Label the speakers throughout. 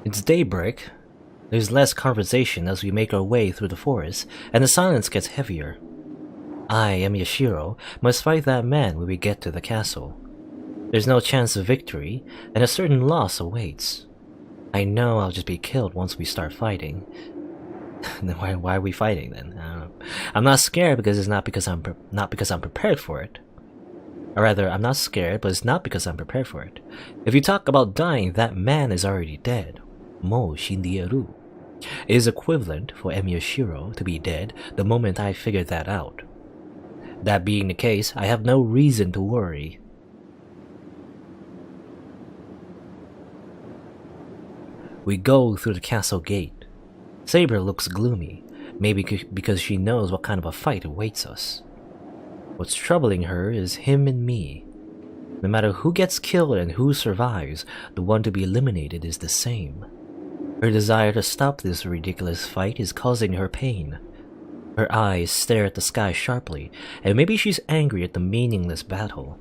Speaker 1: It's daybreak. There's less conversation as we make our way through the forest, and the silence gets heavier. I, Yashiro, must fight that man when we get to the castle. There's no chance of victory, and a certain loss awaits. I know I'll just be killed once we start fighting. Then why are we fighting then? I don't know. I'm not scared because it's not because I'm prepared for it. Or rather, I'm not scared, but it's not because I'm prepared for it. If you talk about dying, that man is already dead. Mo Shindieru. It is equivalent for Yashiro to be dead the moment I figured that out. That being the case, I have no reason to worry. We go through the castle gate. Saber looks gloomy, maybe because she knows what kind of a fight awaits us. What's troubling her is him and me. No matter who gets killed and who survives, the one to be eliminated is the same. Her desire to stop this ridiculous fight is causing her pain. Her eyes stare at the sky sharply, and maybe she's angry at the meaningless battle.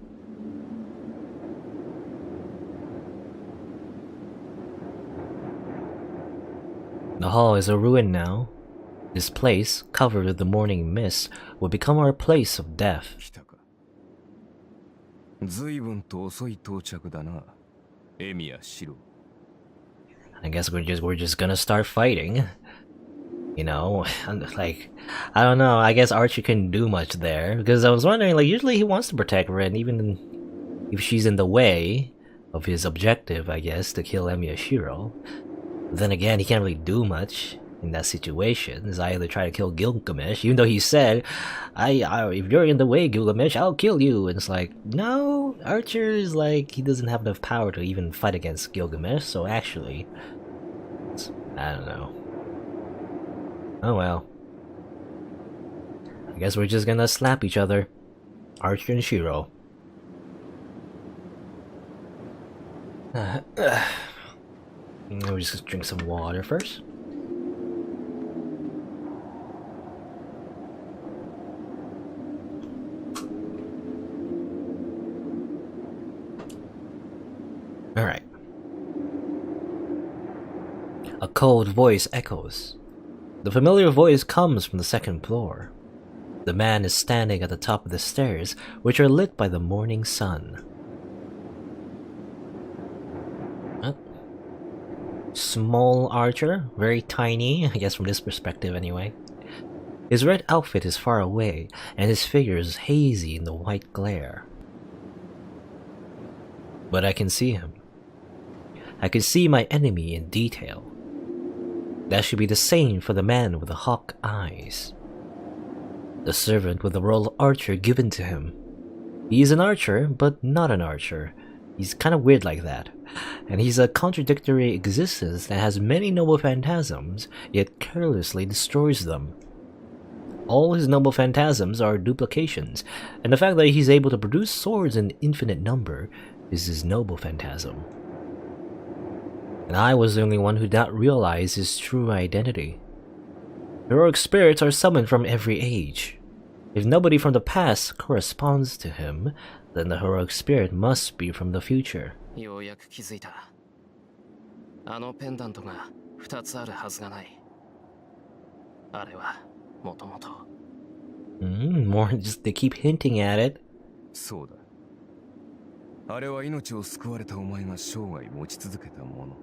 Speaker 1: The hall is a ruin now. This place, covered with the morning mist, will become our place of death. I guess we're just gonna start fighting. You know, like, I don't know, I guess Archie couldn't do much there, because I was wondering, like, usually he wants to protect Ren, even if she's in the way of his objective, I guess, to kill Yashiro. Then again, he can't really do much in that situation. Is either try to kill Gilgamesh, even though he said, if you're in the way, Gilgamesh, I'll kill you. And it's like, no, Archer is like, he doesn't have enough power to even fight against Gilgamesh, so actually, I don't know. Oh well. I guess we're just gonna slap each other. Archer and Shiro. We'll just drink some water first. Alright. A cold voice echoes. The familiar voice comes from the second floor. The man is standing at the top of the stairs, which are lit by the morning sun. Small archer, very tiny, I guess from this perspective anyway. His red outfit is far away, and his figure is hazy in the white glare. But I can see him. I can see my enemy in detail. That should be the same for the man with the hawk eyes. The servant with the role of archer given to him. He is an archer, but not an archer. He's kind of weird like that. And he's a contradictory existence that has many noble phantasms, yet carelessly destroys them. All his noble phantasms are duplications, and the fact that he's able to produce swords in infinite number is his noble phantasm. And I was the only one who did not realize his true identity. Heroic spirits are summoned from every age. If nobody from the past corresponds to him, then the heroic spirit must be from the future. More just they keep hinting at it.
Speaker 2: あれは命を救われたお前が生涯持ち続けたもの。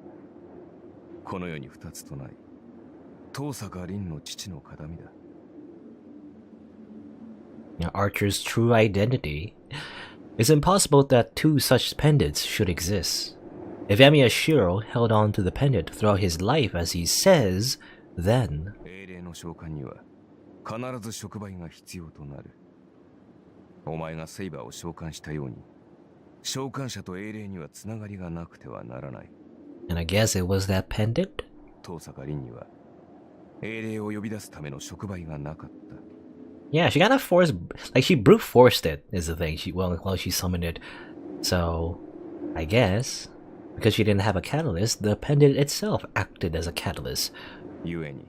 Speaker 2: この世に二つとない。遠坂凛の父の形見だ。
Speaker 1: Archer's true identity. It's impossible that two such pendants should exist. If Yashiro held on to the pendant throughout his life as he says, then...
Speaker 2: 英霊の召喚には必ず触媒が必要となる。お前がセイバーを召喚したように、召喚者と英霊にはつながりがなくてはならない。
Speaker 1: And I guess it was that pendant?
Speaker 2: 遠坂凛には英霊を呼び出すための触媒がなかった。
Speaker 1: Yeah, she kind of forced, like she brute forced it is the thing. While she summoned it, so I guess because she didn't have a catalyst, the pendant itself acted as a catalyst.
Speaker 2: 故に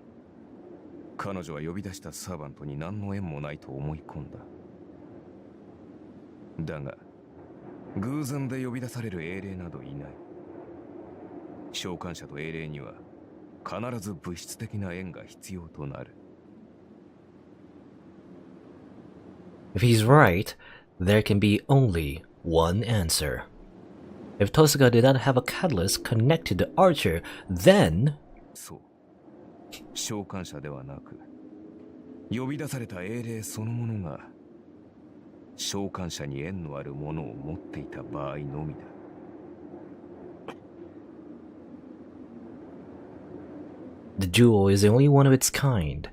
Speaker 2: 彼女は呼び出したサーバントに何の縁もないと思い込んだ。だが偶然で呼び出される英霊などいない。召喚者と英霊には必ず物質的な縁が必要となる。
Speaker 1: If he's right, there can be only one answer. If Tosaka did not have a catalyst connected to Archer, then...
Speaker 2: そう。召喚者ではなく、呼び出された英霊そのものが召喚者に縁のあるものを持っていた場合のみだ。
Speaker 1: The jewel is the only one of its kind.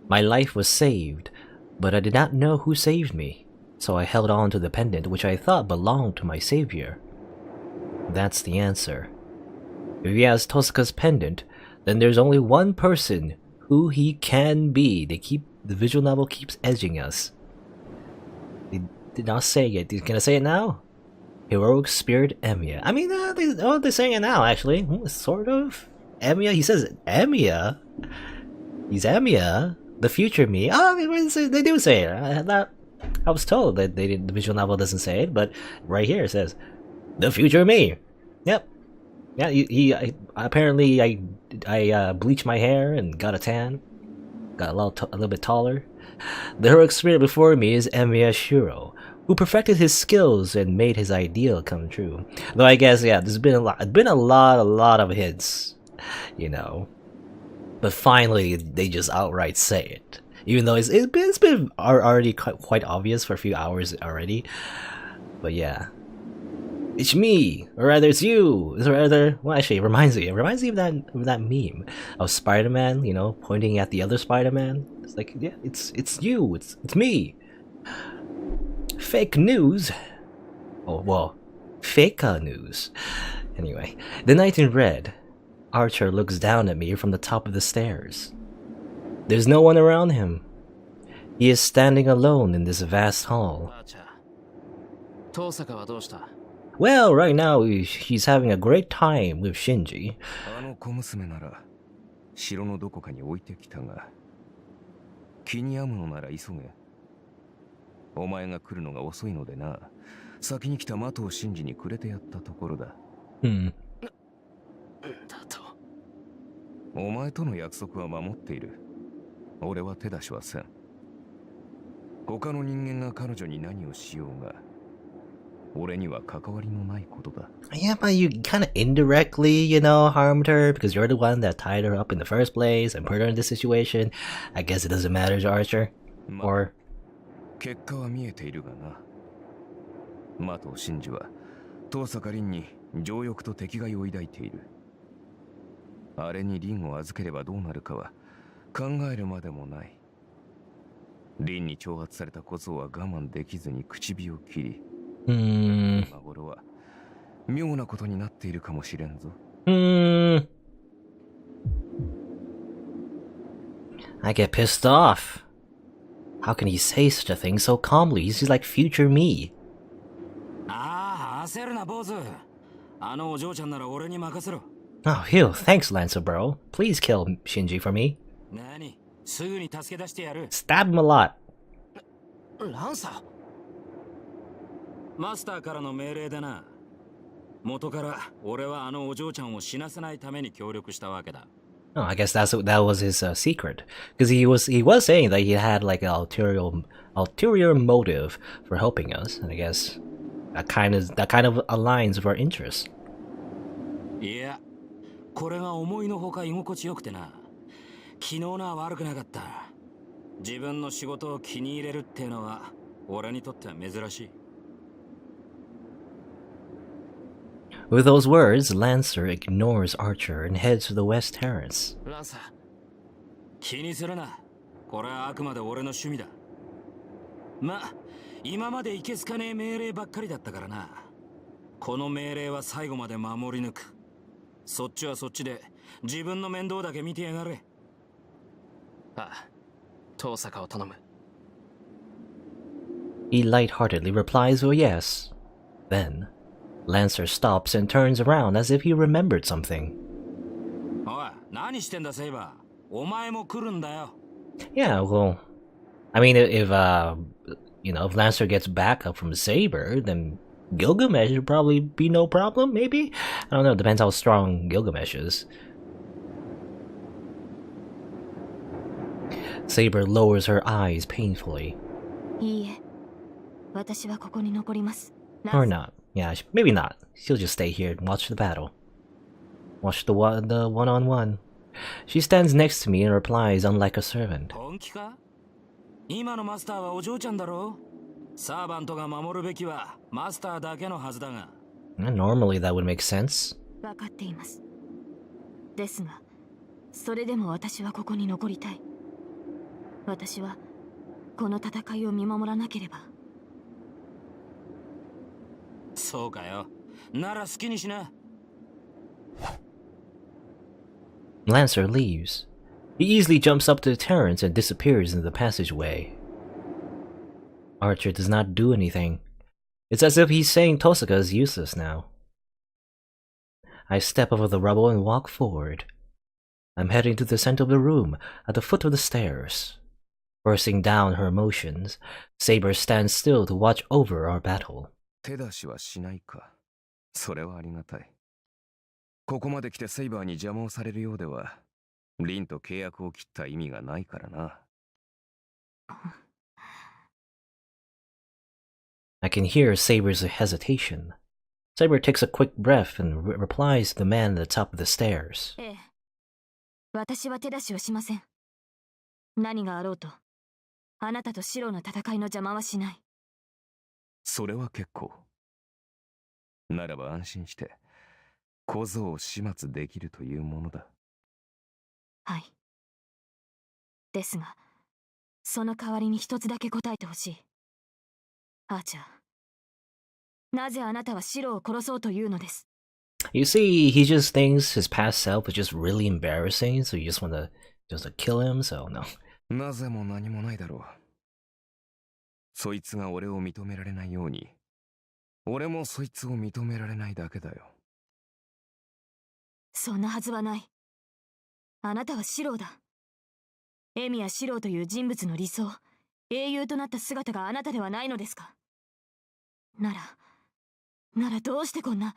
Speaker 1: My life was saved, but I did not know who saved me, so I held on to the pendant which I thought belonged to my savior. That's the answer. If he has Tosaka's pendant, then there's only one person who he can be. The visual novel keeps edging us. They did not say it. He's gonna say it now? Heroic Spirit Emiya. I mean, they're saying it now, actually. Sort of. Emiya? He says Emiya? He's Emiya? The future me? Oh, they do say it. I was told that the visual novel doesn't say it, but right here it says, the future me. Yep. Yeah, apparently I bleached my hair and got a tan. Got a little bit taller. The heroic spirit before me is Emiya Shiro, who perfected his skills and made his ideal come true. Though I guess, yeah, there's been a lot of hints, you know. But finally, they just outright say it. Even though it's been already quite obvious for a few hours already. But yeah. It's me, or rather it's you, or rather, well actually it reminds me of that meme of Spider-Man, you know, pointing at the other Spider-Man. It's like, yeah, it's you, it's me. Fake news. Oh, well, fake news. Anyway, the night in red. Archer looks down at me from the top of the stairs. There's no one around him. He is standing alone in this vast hall. Well, right now he's having a great time with Shinji.
Speaker 2: あの小娘なら城のどこかに置いてきたが、気に病むのなら急げ。お前が来るのが遅いのでな、先に来た的を信じにくれてやったところだ。だと。お前との約束は守っている。俺は手出しはせん。他の人間が彼女に何をしようが。
Speaker 1: Yeah, but you kind of indirectly, you know, harmed her because you're the one that tied her up in the first place and put her in this situation. I guess it doesn't matter to Archer. Or...
Speaker 2: 結果は見えているがな。的真珠は遠坂凛に情欲と敵がを抱いている。あれに凛を預ければどうなるかは考えるまでもない。凛に挑発された小僧は我慢できずに口火を切り。今頃は妙なことになっているかもしれんぞ。
Speaker 1: I get pissed off. How can he say such a thing so calmly? He's like future me.
Speaker 3: 焦るな、坊主。あのお嬢ちゃんなら俺に任せろ。
Speaker 1: Oh, phew, thanks, Lancer bro. Please kill Shinji for me.
Speaker 3: 何？すぐに助け出してやる。
Speaker 1: Stab him a lot.
Speaker 3: ランサー。マスターからの命令でな。元から俺はあのお嬢ちゃんを死なせないために協力したわけだ。
Speaker 1: Oh, I guess that was his secret, because he was saying that he had like an ulterior motive for helping us, and I guess that kind of aligns with our interests.
Speaker 3: いや、これが思いのほか居心地よくてな。昨日のは悪くなかった。自分の仕事を気に入れるっていうのは俺にとっては珍しい。
Speaker 1: With those words, Lancer ignores Archer and heads to the west terrace.
Speaker 3: ランサー、気にするな。これはあくまで俺の趣味だ。ま、今までいけすかねえ命令ばっかりだったからな。この命令は最後まで守り抜く。そっちはそっちで自分の面倒だけ見てやがれ。ああ、遠坂を頼む。
Speaker 1: He lightheartedly replies with a yes. Then, Lancer stops and turns around as if he remembered something.
Speaker 3: おい、何してんだセイバー。お前も来るんだよ。
Speaker 1: Yeah, well, I mean, if Lancer gets backup from Saber, then Gilgamesh would probably be no problem, maybe? I don't know, depends how strong Gilgamesh is. Saber lowers her eyes painfully.
Speaker 4: いいえ、私はここに残ります。
Speaker 1: Or not. Yeah, maybe not. She'll just stay here and watch the battle. Watch the one-on-one. She stands next to me and replies unlike a servant.
Speaker 3: 本気か？今のマスターはお嬢ちゃんだろ？サーバントが守るべきはマスターだけのはずだが。
Speaker 1: Normally that would make sense.
Speaker 4: 分かっています。ですが、それでも私はここに残りたい。私はこの戦いを見守らなければ。
Speaker 3: そうかよ。なら好きにしな。
Speaker 1: Lancer leaves. He easily jumps up to the terrace and disappears in the passageway. Archer does not do anything. It's as if he's saying Tosaka is useless now. I step over the rubble and walk forward. I'm heading to the center of the room, at the foot of the stairs. Forcing down her emotions, Saber stands still to watch over our battle.
Speaker 2: 手出しはしないか。それはありがたい。ここまで来てセイバーに邪魔をされるようでは、リンと契約を切った意味がないからな。
Speaker 1: I can hear Saber's hesitation. Saber takes a quick breath and replies to the man at the top of the stairs.
Speaker 4: ええ、私は手出しをしません。何があろうと、あなたとシロの戦いの邪魔はしない。
Speaker 2: それは結構。ならば安心して、小僧を始末できるというものだ。
Speaker 4: はい。ですが、その代わりに一つだけ答えてほしい。アーチャー。なぜあなたはシロを殺そうというのです？
Speaker 1: You see, he just thinks his past self is just really embarrassing, so you just want to kill him, so no.
Speaker 2: なぜも何もないだろう。そいつが俺を認められないように、俺もそいつを認められないだけだよ。
Speaker 4: そんなはずはない。あなたはシロだ。エミやシロという人物の理想、英雄となった姿があなたではないのですか？ならどうしてこんな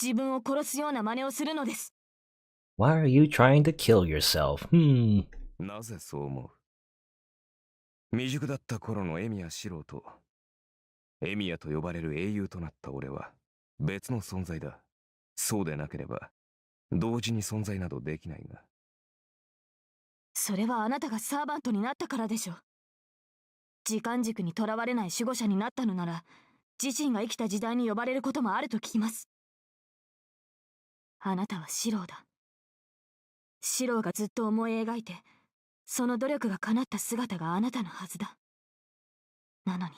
Speaker 4: 自分を殺すような真似をするのです？
Speaker 1: Why are you trying to kill yourself?
Speaker 2: なぜそう思う？未熟だった頃のエミヤシロと、エミヤと呼ばれる英雄となった俺は別の存在だ。そうでなければ同時に存在などできないが。
Speaker 4: それはあなたがサーバントになったからでしょ。時間軸にとらわれない守護者になったのなら、自身が生きた時代に呼ばれることもあると聞きます。あなたはシローだ。シローがずっと思い描いて、その努力が叶った姿があなたのはずだ。なのに、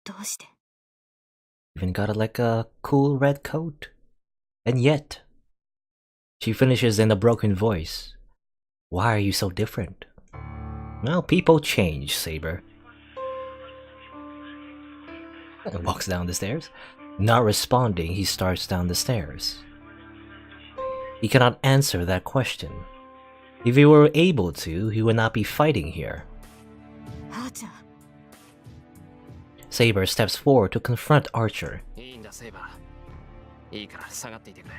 Speaker 4: どうして？
Speaker 1: Even got like a cool red coat. And yet, she finishes in a broken voice. Why are you so different? Well, people change, Saber. And walks down the stairs. Not responding, he starts down the stairs. He cannot answer that question. If he were able to, he would not be fighting here.
Speaker 4: Archer.
Speaker 1: Saber steps forward to confront Archer.
Speaker 3: いいんだ、セイバー。いいから下がっていてくれ。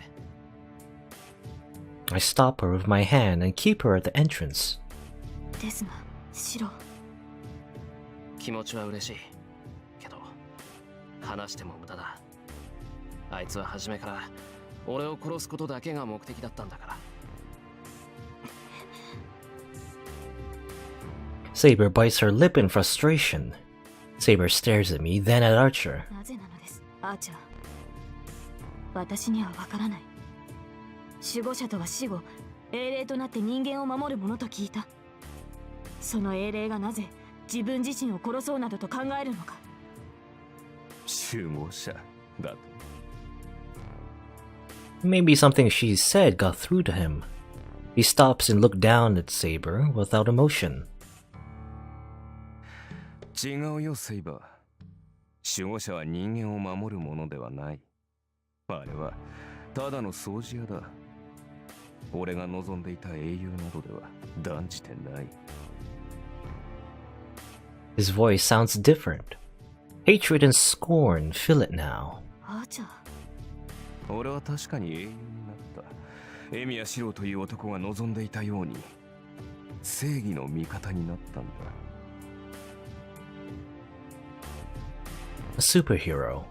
Speaker 1: I stop her with my hand and keep her at the entrance.
Speaker 4: ですが、シロー。
Speaker 3: 気持ちは嬉しい。けど、話しても無駄だ。あいつは初めから俺を殺すことだけが目的だったんだから。
Speaker 1: Saber bites her lip in frustration. Saber stares at me, then at Archer.
Speaker 4: なぜなのです、アーチャー。私にはわからない。守護者とは死後、英霊となって人間を守るものと聞いた。その英霊がなぜ自分自身を殺そうなどと考えるのか。
Speaker 2: 守護者だと。
Speaker 1: Maybe something she said got through to him. He stops and looks down at Saber without emotion.
Speaker 2: 違うよ、セイバー。守護者は人間を守るものではない。あれはただの掃除屋だ。俺が望んでいた英雄などでは断じてない。
Speaker 1: His voice sounds different. Hatred and scorn fill it now.
Speaker 4: あーちゃん。
Speaker 2: 俺は確かに英雄になった。エミヤシロウという男が望んでいたように正義の味方になったんだ。
Speaker 1: A superhero.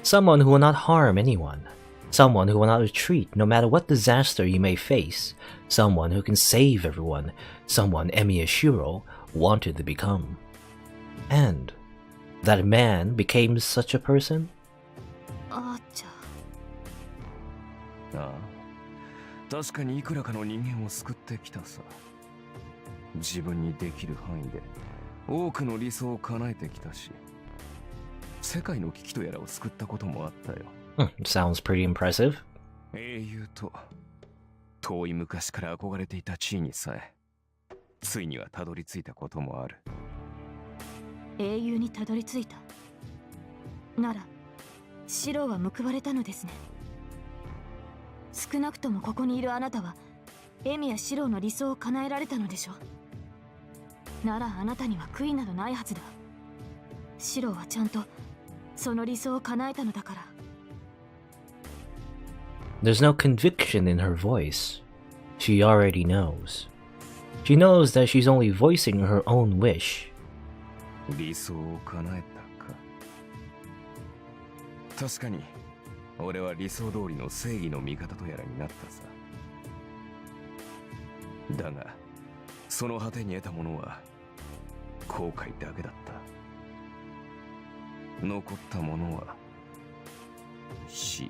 Speaker 1: Someone who will not harm anyone. Someone who will not retreat no matter what disaster you may face. Someone who can save everyone. Someone Emiya Shiro wanted to become. And that man became such a person?
Speaker 4: あーちゃん。
Speaker 2: ああ、確かにいくらかの人間を救ってきたさ。自分にできる範囲で多くの理想を叶えてきたし、世界の危機とやらを救ったこともあったよ。
Speaker 1: Sounds pretty impressive.
Speaker 2: 英雄と遠い昔から憧れていた地位にさえついにはたどり着いたこともある。
Speaker 4: 英雄にたどり着いたなら、シロウは報われたのですね。少なくともここにいるあなたはエミやシロウの理想を叶えられたのでしょう。ならあなたには悔いなどないはずだ。シロウはちゃんとその理想を叶えたのだから。
Speaker 1: There's no conviction in her voice. She already knows. She knows that she's only voicing her own wish.
Speaker 2: 理想を叶えたか。確かに俺は理想通りの正義の味方とやらになったさ。だがその果てに得たものは後悔だけだった。残ったものは死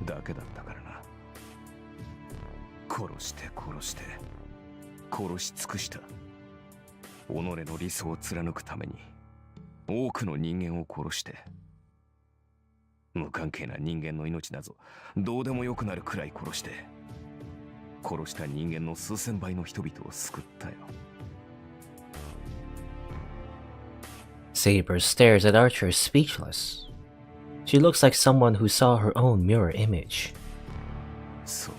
Speaker 2: だけだったからな。殺して殺して殺し尽くした。己の理想を貫くために多くの人間を殺して、無関係な人間の命などどうでもよくなるくらい殺して、殺した人間の数千倍の人々を救ったよ。
Speaker 1: Saber stares at Archer speechless. She looks like someone who saw her own mirror image.
Speaker 2: そう。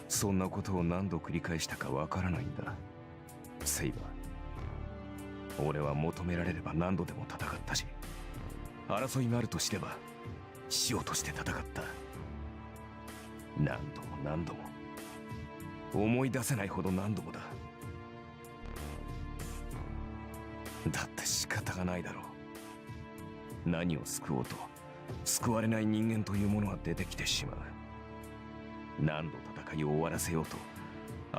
Speaker 2: そんなことを何度繰り返したかわからないんだ。セイバー。俺は求められれば何度でも戦ったし、争いがあるとしてば死をとして戦った。何度も何度も。思い出せないほど何度もだ。だって仕方がないだろう。何を救おうと救われない人間というものが出てきてしまう。何度戦いを終わらせようと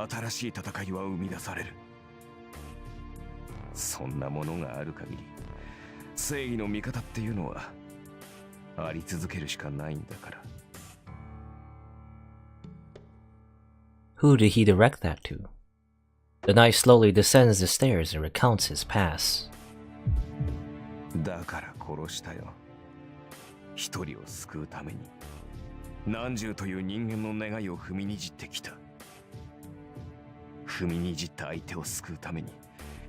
Speaker 2: 新しい戦いは生み出される。そんなものがある限り正義の味方っていうのはあり続けるしかないんだから。
Speaker 1: Who did he direct that to? The knight slowly descends the stairs and recounts his past.
Speaker 2: だから殺したよ。一人を救うために何十という人間の願いを踏みにじってきた。踏みにじった相手を救うために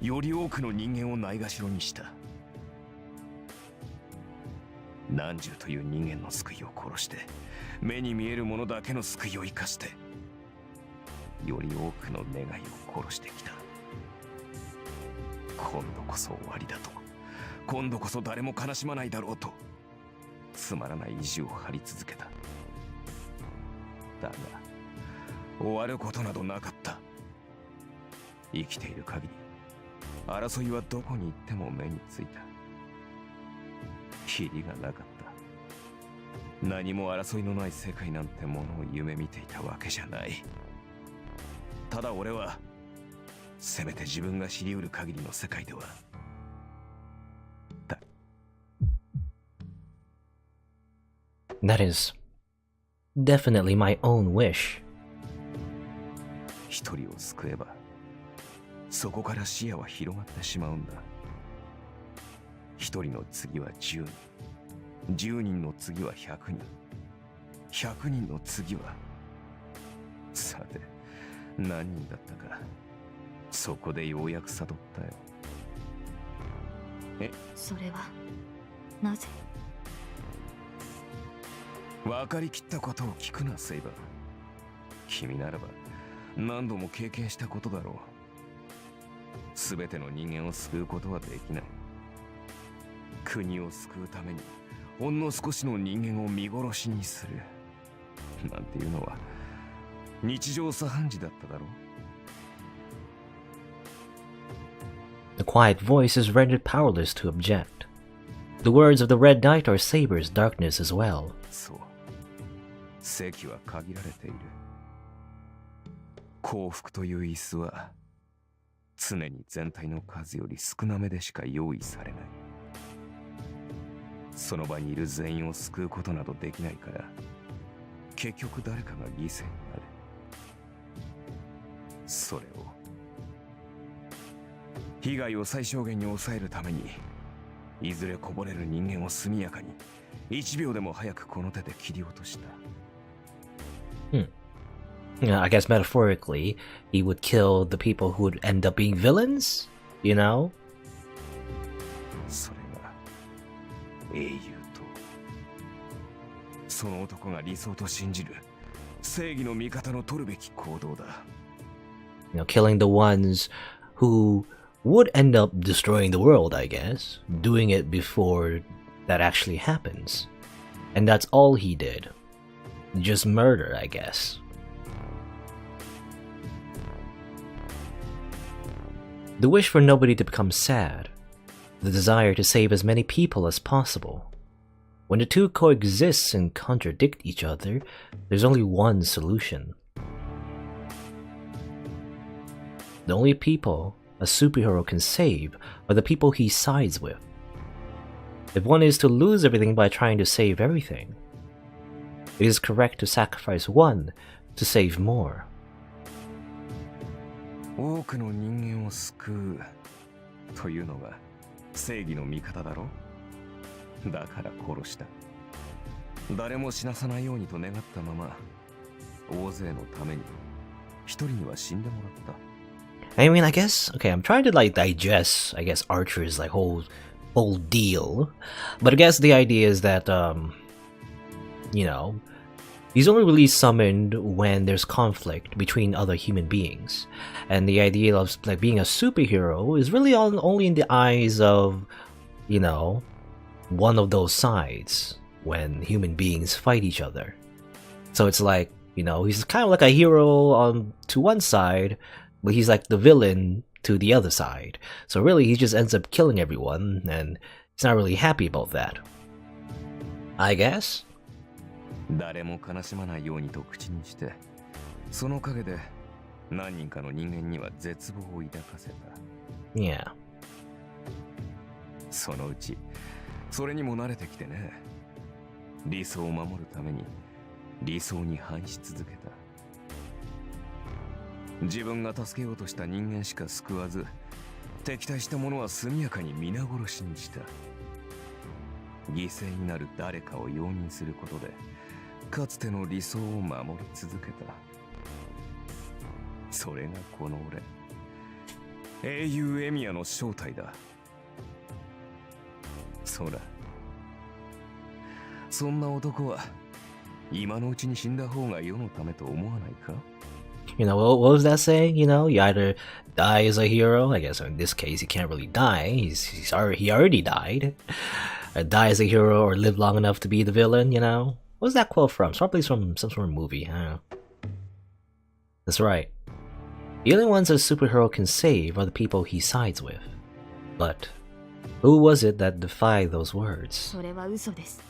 Speaker 2: より多くの人間をないがしろにした。何十という人間の救いを殺して目に見えるものだけの救いを生かしてより多くの願いを殺してきた。今度こそ終わりだと、今度こそ誰も悲しまないだろうとつまらない意地を張り続けた。だが終わることなどなかった。生きている限り争いはどこに行っても目についた。キリがなかった。何も争いのない世界なんてものを夢見ていたわけじゃない。ただ俺はせめて自分が知り得る限りの世界では
Speaker 1: That is definitely my own wish.
Speaker 2: 一人を救えばそこから視野は広がってしまうんだ。一人の次は10人、10人の次は100人、100人の次はさて何人だったか。そこでようやく悟ったよ。
Speaker 4: それはなぜ？
Speaker 2: 分かりきったことを聞くな、セイバー。君ならば何度も経験したことだろう。全ての人間を救うことはできない。国を救うためにほんの少しの人間を見殺しにするなんていうのは日常茶飯事だっただろう。
Speaker 1: The quiet voice is rendered powerless to object. The words of the Red Knight are Saber's darkness as well.
Speaker 2: そう、席は限られている。幸福という椅子は常に全体の数より少なめでしか用意されない。その場にいる全員を救うことなどできないから、結局誰かが犠牲になる。それを被害を最小限に抑えるために、いずれこぼれる人間を速やかに1秒でも早くこの手で切り落とした。
Speaker 1: I guess metaphorically, he would kill the people who would end up being villains, you know?
Speaker 2: それが英雄と、その男が理想と信じる正義の味方の取るべき行動だ。
Speaker 1: You know, killing the ones who would end up destroying the world, I guess, doing it before that actually happens. And that's all he did. Just murder, I guess. The wish for nobody to become sad. The desire to save as many people as possible. When the two coexist and contradict each other, there's only one solution. The only people a superhero can save are the people he sides with. If one is to lose everything by trying to save everything, it is correct to sacrifice one to save more.
Speaker 2: 多くの人間を救うというのが正義の味方だろ。だから殺した。誰も死なさないようにと願ったまま、大勢のために一人には死んでもらった。
Speaker 1: I mean, I guess, okay, I'm trying to like digest, I guess, Archer's like whole deal. But I guess the idea is that, you know, he's only really summoned when there's conflict between other human beings. And the idea of like being a superhero is really only in the eyes of, you know, one of those sides when human beings fight each other. So it's like, you know, he's kind of like a hero on to one side, but he's like the villain to the other side. So really, he just ends up killing everyone, and he's not really happy about that. I guess?
Speaker 2: 誰も悲しまないようにと口にして、その陰で何人かの人間には絶望を抱かせた。
Speaker 1: Yeah.
Speaker 2: そのうち、それにも慣れてきてね。理想を守るために理想に反し続けた。自分が助けようとした人間しか救わず、敵対した者は速やかに皆殺しにした。犠牲になる誰かを容認することで、かつての理想を守り続けた。それがこの俺、英雄エミヤの正体だ。そうだ。そんな男は今のうちに死んだ方が世のためと思わないか？
Speaker 1: You know, what was that saying? You know, you either die as a hero. I guess in this case, he can't really die. He already died. Or die as a hero, or live long enough to be the villain. You know, what's that quote from? It's probably from some sort of movie. I don't know. That's right. The only ones a superhero can save are the people he sides with. But who was it that defied those words?
Speaker 4: それは嘘です。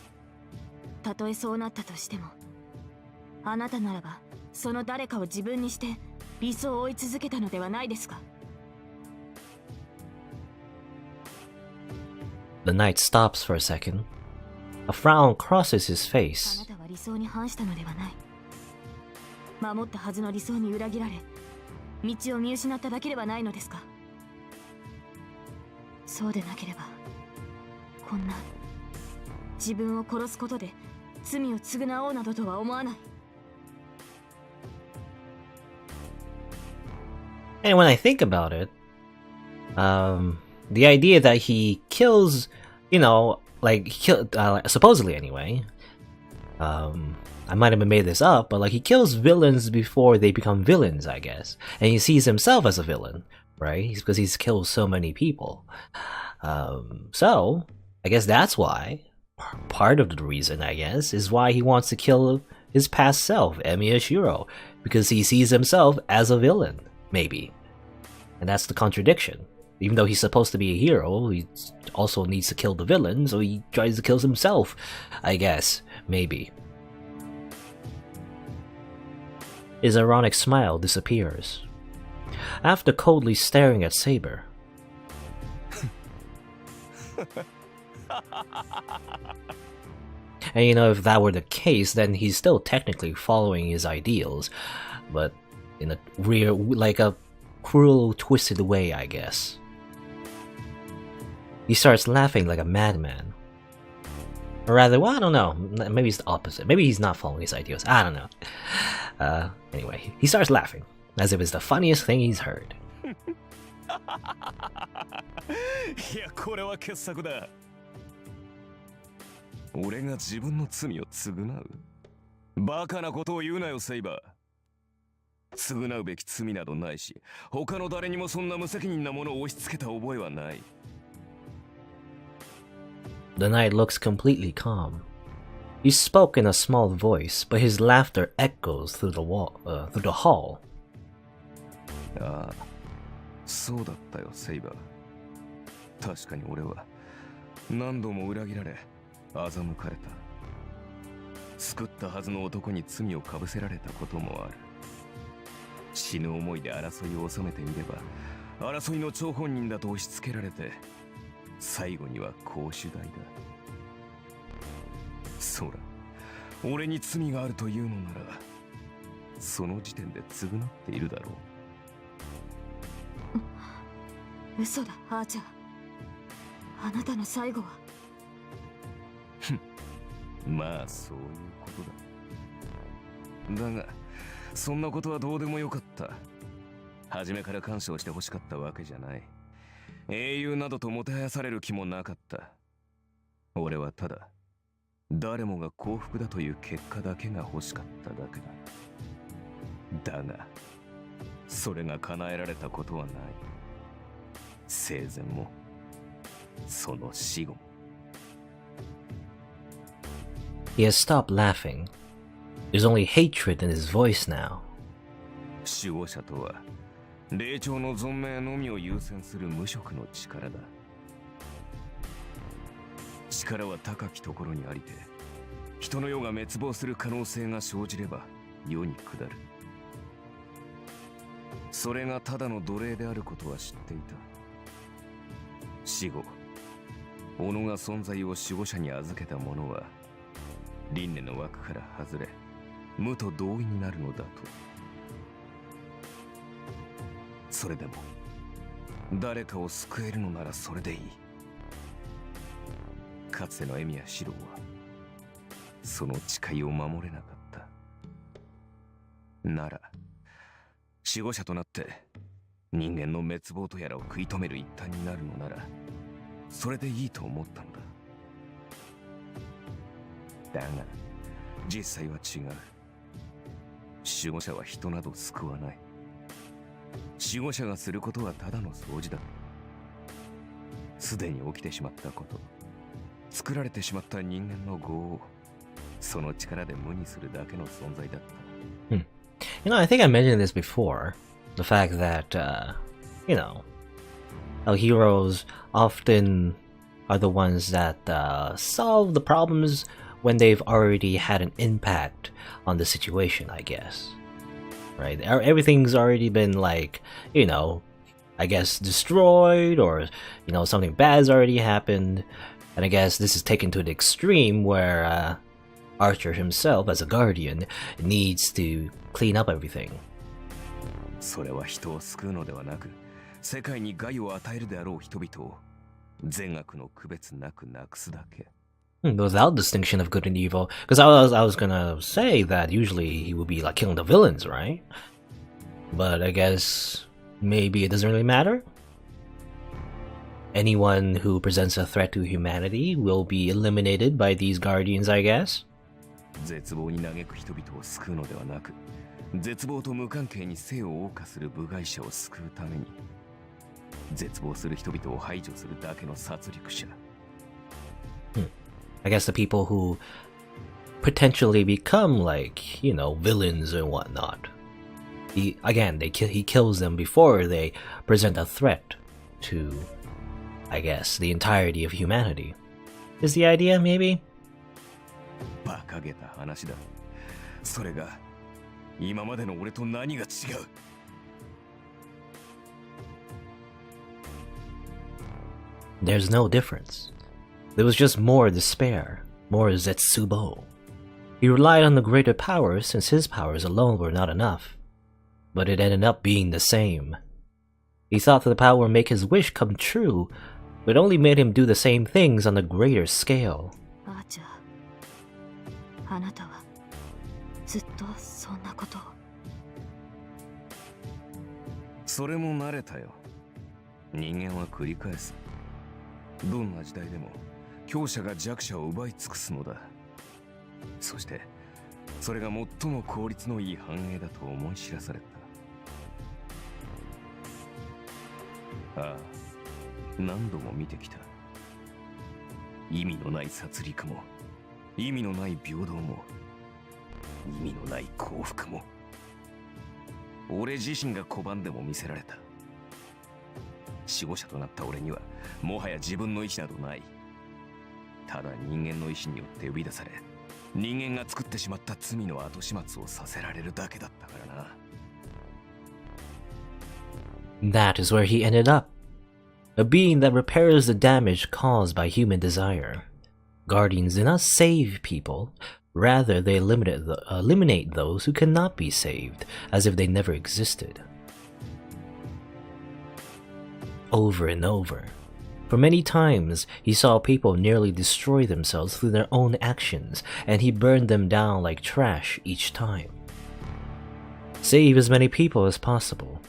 Speaker 4: たとえそうなったとしても、あなたならばその誰かを自分にして理想を追い続けたのではないですか。
Speaker 1: The knight stops for a second. A frown crosses his
Speaker 4: あ
Speaker 1: face.
Speaker 4: なたは理想に反したのではない。守ったはずの理想に裏切られ、道を見失っただけではないのですか。そうでなければ、こんな自分を殺すことで罪を償おうなどとは思わない。
Speaker 1: And when I think about it, the idea that he kills, you know, like, supposedly anyway, I might have made this up, but like he kills villains before they become villains, I guess. And he sees himself as a villain, right? Because he's killed so many people. So, I guess that's why. Part of the reason, I guess, is why he wants to kill his past self, Emiya Shiro, because he sees himself as a villain, maybe. And that's the contradiction. Even though he's supposed to be a hero, he also needs to kill the villain, so he tries to kill himself, I guess, maybe. His ironic smile disappears. After coldly staring at Saber. And you know, if that were the case, then he's still technically following his ideals, but in a like a cruel, twisted way, I guess. He starts laughing like a madman. Or rather, well, I don't know. Maybe it's the opposite. Maybe he's not following his ideals. I don't know. Anyway, he starts laughing, as if it's the funniest thing he's heard.
Speaker 2: いや、これは傑作だ。俺が自分の罪を償う。バカなことを言うなよ、セイバー。償うべき罪などないし、他の誰にもそんな無責任なものを押し付けた覚えはない。
Speaker 1: The knight looks completely calm. He spoke in a small voice, but his laughter echoes through the hall.
Speaker 2: ああ、そうだったよ、セイバー。確かに俺は何度も裏切られ、欺かれた。救ったはずの男に罪をかぶせられたこともある。死ぬ思いで争いを収めてみれば、争いの張本人だと押し付けられて、最後には公主代だ。そら、俺に罪があるというのなら、その時点で償っているだろ
Speaker 4: う。嘘だ、アーチャー。あなたの最後は。
Speaker 2: まあ、そういうことだ。だが、そんなことはどうでもよかった。初めから干渉してほしかったわけじゃない。英雄などともてはやされる気もなかった。俺はただ、誰もが幸福だという結果だけが欲しかっただけだ。だが、それが叶えられたことはない。生前も、その死後も。
Speaker 1: He has stopped laughing. There's only hatred in his voice now.
Speaker 2: 守護者とは、霊長の存命のみを優先する無職の力だ。力は高きところにありて、人の世が滅亡する可能性が生じれば世に下る。それがただの奴隷であることは知っていた。死後、己が存在を守護者に預けた者は、輪廻の枠から外れ、無と同意になるのだと。それでも、誰かを救えるのならそれでいい。かつてのエミヤシローは、その誓いを守れなかった。なら、守護者となって、人間の滅亡とやらを食い止める一端になるのなら、それでいいと思ったのだ。だが、実際は違う。守護者は人など救わない。守護者がすることはただの掃除だ。すでに起きてしまったこと、作られてしまった人間の業を、その力で無にするだけの存在だった。
Speaker 1: You know, I think I mentioned this before. The fact that, you know, how heroes often are the ones that solve the problems when they've already had an impact on the situation, I guess. Right? Everything's already been, like, you know, I guess destroyed, or, you know, something bad's already happened. And I guess this is taken to the extreme where Archer himself, as a guardian, needs to clean up everything.
Speaker 2: それは人を救うのではなく、世界に害を与えるであろう人々を善悪の区別なくなくすだけ。
Speaker 1: Without distinction of good and evil, because I was gonna say that usually he would be like killing the villains, right? But I guess maybe it doesn't really matter. Anyone who presents a threat to humanity will be eliminated by these guardians, I guess.
Speaker 2: 絶望に嘆く人々を救うのではなく、絶望と無関係に生を謳歌する部外者を救うために、絶望する人々を排除するだけの殺戮者。
Speaker 1: I guess the people who potentially become like, you know, villains and whatnot. He kills them before they present a threat to, I guess, the entirety of humanity. Is the idea, maybe?
Speaker 2: 馬鹿げた話だ。それが今までの俺と何が違う。
Speaker 1: There's no difference. There was just more despair, more Zetsubo. He relied on the greater powers since his powers alone were not enough. But it ended up being the same. He thought that the power would make his wish come true, but it only made him do the same things on a greater scale.
Speaker 4: あなたはずっとそんなことを。
Speaker 2: それも慣れたよ。人間は繰り返す。どんな時代でも強者が弱者を奪い尽くすのだ。そしてそれが最も効率のいい繁栄だと思い知らされた。ああ、何度も見てきた。意味のない殺戮も、意味のない平等も、意味のない幸福も、俺自身が拒んでも見せられた。守護者となった俺にはもはや自分の意志などない。ただ人間の意志によって呼び出され、人間が作ってしまった罪の後始末をさせられるだけだったからな。
Speaker 1: That is where he ended up. A being that repairs the damage caused by human desire. Guardians do not save people, rather they eliminate those who cannot be saved, as if they never existed. Over and over. For many times, he saw people nearly destroy themselves through their own actions, and he burned them down like trash each time. Save as many people as possible.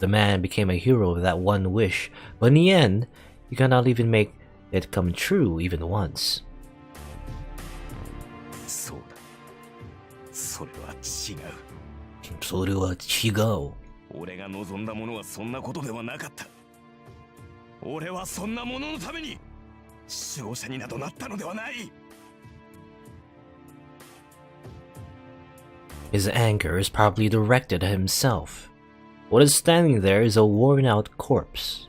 Speaker 1: The man became a hero with that one wish, but in the end, he cannot even make it come true even once.
Speaker 2: そうだ。それは違う。
Speaker 1: それは違う。
Speaker 2: 俺が望んだものはそんなことではなかった。俺はそんなもののために守護者になどなったのではない。
Speaker 1: His anger is probably directed at himself. What is standing there is a worn-out corpse.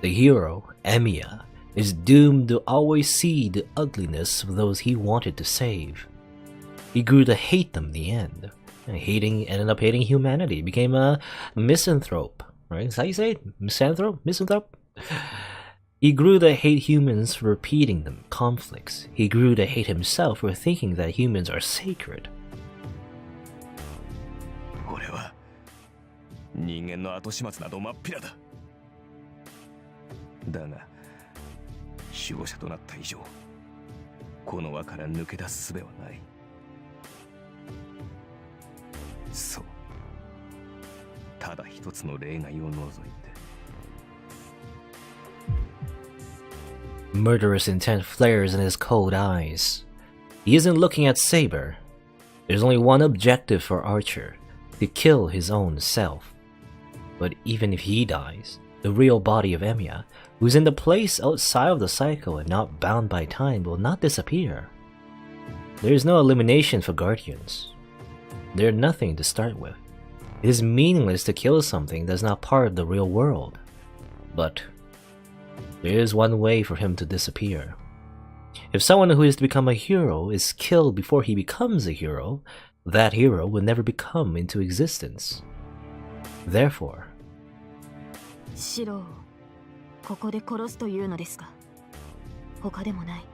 Speaker 1: The hero, Emiya, is doomed to always see the ugliness of those he wanted to save. He grew to hate them in the end, and ended up hating humanity, became a misanthrope, right? Is that how you say it? Misanthrope? He grew to hate humans for repeating them conflicts. He grew to hate himself for thinking that humans are sacred.
Speaker 2: 俺は人間の後始末など真っ平だ。だが守護者となった以上、この輪から抜け出す術はない。そう、ただ一つの例外を除いて。
Speaker 1: Murderous intent flares in his cold eyes. He isn't looking at Saber. There's only one objective for Archer, to kill his own self. But even if he dies, the real body of Emiya, who's in the place outside of the cycle and not bound by time, will not disappear. There is no elimination for Guardians. They're nothing to start with. It is meaningless to kill something that's not part of the real world. But there is one way for him to disappear. If someone who is to become a hero is killed before he becomes a hero, that hero will never become into existence. Therefore,
Speaker 4: シロをここで殺すというのですか。他でもない。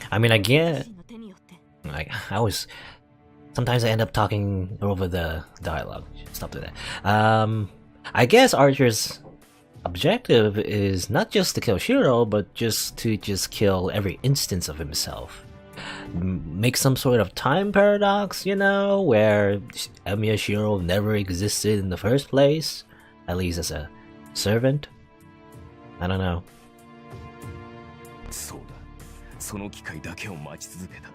Speaker 1: I mean, I get.
Speaker 4: 自身の手によって。
Speaker 1: I always. Sometimes I end up talking over the dialogue. Stop doing that. I guess Archer's objective is not just to kill Shiro, but just to kill every instance of himself. Make some sort of time paradox, you know, where Emiya Shiro never existed in the first place, at least as a servant. I don't know.
Speaker 2: そうだ。その機会だけを待ち続けた。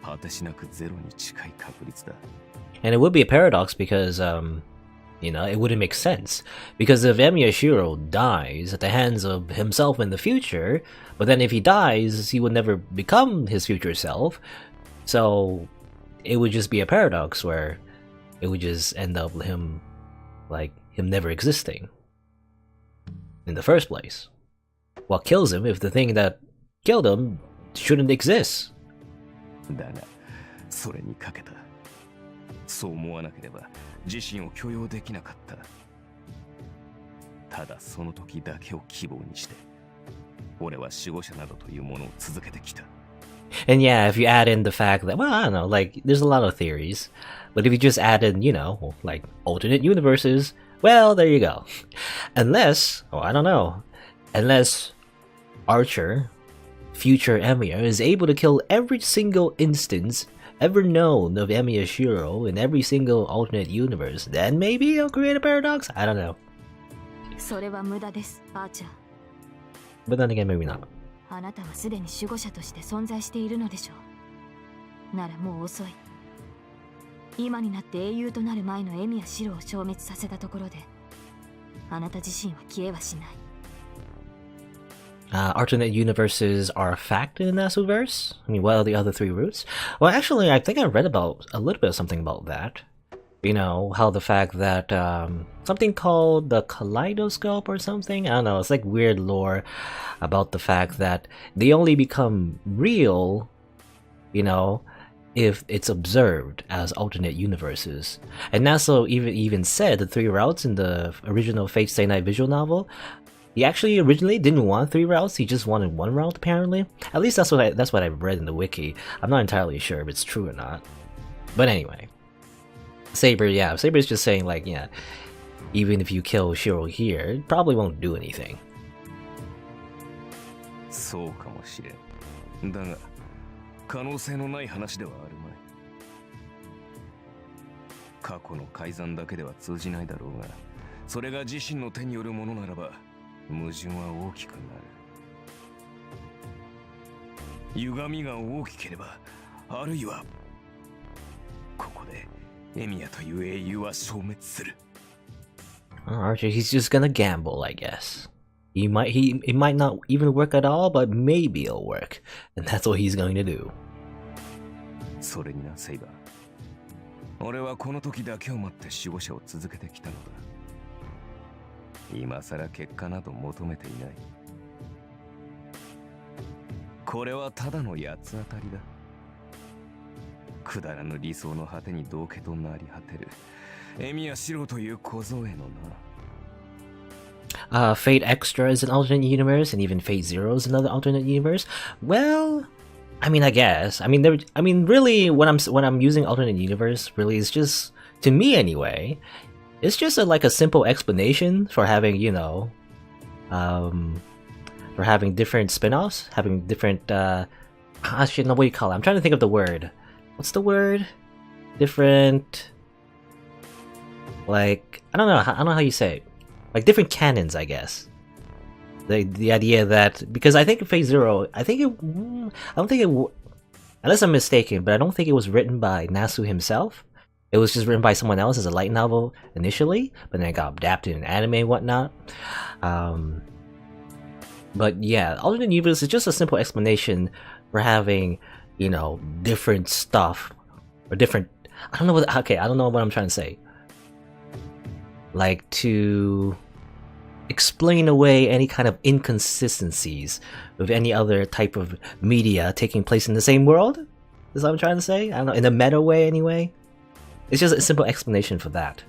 Speaker 2: 果てしなくゼロに近い確率だ。
Speaker 1: And it would be a paradox because You know, it wouldn't make sense. Because if Emiyashiro dies at the hands of himself in the future, but then if he dies, he would never become his future self. So it would just be a paradox where it would just end up him never existing in the first place. What kills him if the thing that killed him shouldn't exist?
Speaker 2: だがそれにかけた。そう思わなければ自身を許容できなかった。ただその時だけを希望にして俺は守護者などというものを続けてきた。
Speaker 1: And yeah, if you add in the fact that, well, I don't know, like, there's a lot of theories, but if you just add in, you know, like, alternate universes, well, there you go. Unless, I don't know, unless Archer, future Emiya, is able to kill every single instance ever known of Emiyashiro in every single alternate universe, then maybe he'll create a paradox? I don't know.
Speaker 4: それは無駄です、アーチャー。
Speaker 1: But then again, maybe not.
Speaker 4: あなたはすでに守護者として存在しているのでしょう。ならもう遅い。今になって英雄となる前のエミやシロを消滅させたところで、あなた自身は消えはしない。
Speaker 1: Alternate universes are a fact in the Nasuverse? I mean, what are the other three roots? Well, actually, I think I read about a little bit of something about that. You know, how the fact that something called the kaleidoscope or something? I don't know, it's like weird lore about the fact that they only become real, you know, if it's observed as alternate universes. And Nasu even said the three routes in the original Fate Stay Night visual novel. He actually originally didn't want three routes, he just wanted one route apparently. At least that's what I've read in the wiki. I'm not entirely sure if it's true or not. But anyway. Saber is just saying like, yeah, even if you kill Shiro here, it probably won't do anything.
Speaker 2: そうかもしれん。だが可能性のない話ではあるまい。過去の改ざんだけでは通じないだろうが、それが自身の手によるものならば矛盾は大きくなる。歪みが大きければ、あるいはここでエミヤという英雄は消滅する。
Speaker 1: Archer, he's just gonna gamble, I guess. It might not even work at all, but maybe it'll work, and that's what he's going to do.
Speaker 2: それにな、セイバー。俺はこの時だけを待って守護者を続けてきたのだ。今さら結果など求めていない。これはただの八つ当たりだ。くだらぬ理想の果てに道化となり果てるエミヤシロという小僧へのな。
Speaker 1: Fate Extra is an alternate universe, and even Fate Zero is another alternate universe. Well, I mean, I guess. I mean, really, when I'm using alternate universe, really, it's just, to me anyway, it's just like a simple explanation for having, you know, for having different spin-offs, having different, shit, no, what do you call it? I'm trying to think of the word. What's the word? Different, like, I don't know how you say it. Like different canons, I guess. The idea that, because I think Phase Zero, I don't think it, unless I'm mistaken, but I don't think it was written by Nasu himself. It was just written by someone else as a light novel initially, but then it got adapted in anime and whatnot. But yeah, alternate universe is just a simple explanation for having, you know, different stuff or different. I don't know what I'm trying to say. Like to explain away any kind of inconsistencies with any other type of media taking place in the same world. Is what I'm trying to say. I don't know, in a meta way anyway. It's just a simple explanation for that.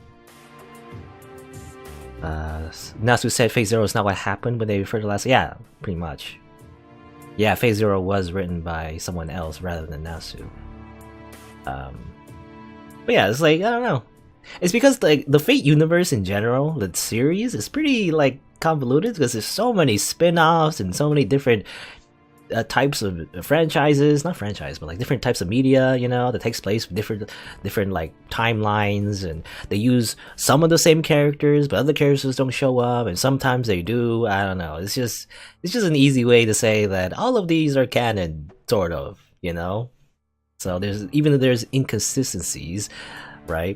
Speaker 1: Nasu said Phase Zero is not what happened when they referred to last. Yeah, pretty much. Yeah, Phase Zero was written by someone else rather than Nasu. But yeah, it's like, I don't know. It's because like the Fate universe in general, the series, is pretty like convoluted because there's so many spin-offs and so many different types of franchises, not franchise, but like different types of media, you know, that takes place with different like timelines, and they use some of the same characters, but other characters don't show up, and sometimes they do. I don't know. It's just an easy way to say that all of these are canon, sort of, you know. So even though there's inconsistencies, right?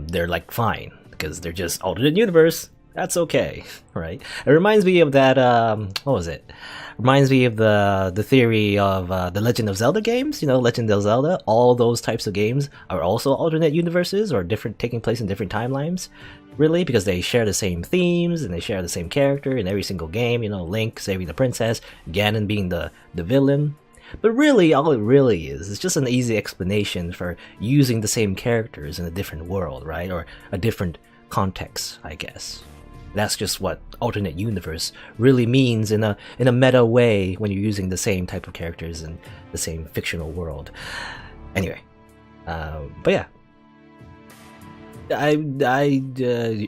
Speaker 1: They're like fine. because they're just alternate universe. That's okay, right? It reminds me of that. What was it? Reminds me of the theory of the Legend of Zelda games. You know, Legend of Zelda. All those types of games are also alternate universes or different, taking place in different timelines. Really, because they share the same themes and they share the same character in every single game. You know, Link saving the princess, Ganon being the villain. But really, all it really is just an easy explanation for using the same characters in a different world, right? Or a different context, I guess. That's just what alternate universe really means in a meta way when you're using the same type of characters in the same fictional world. Anyway, but yeah,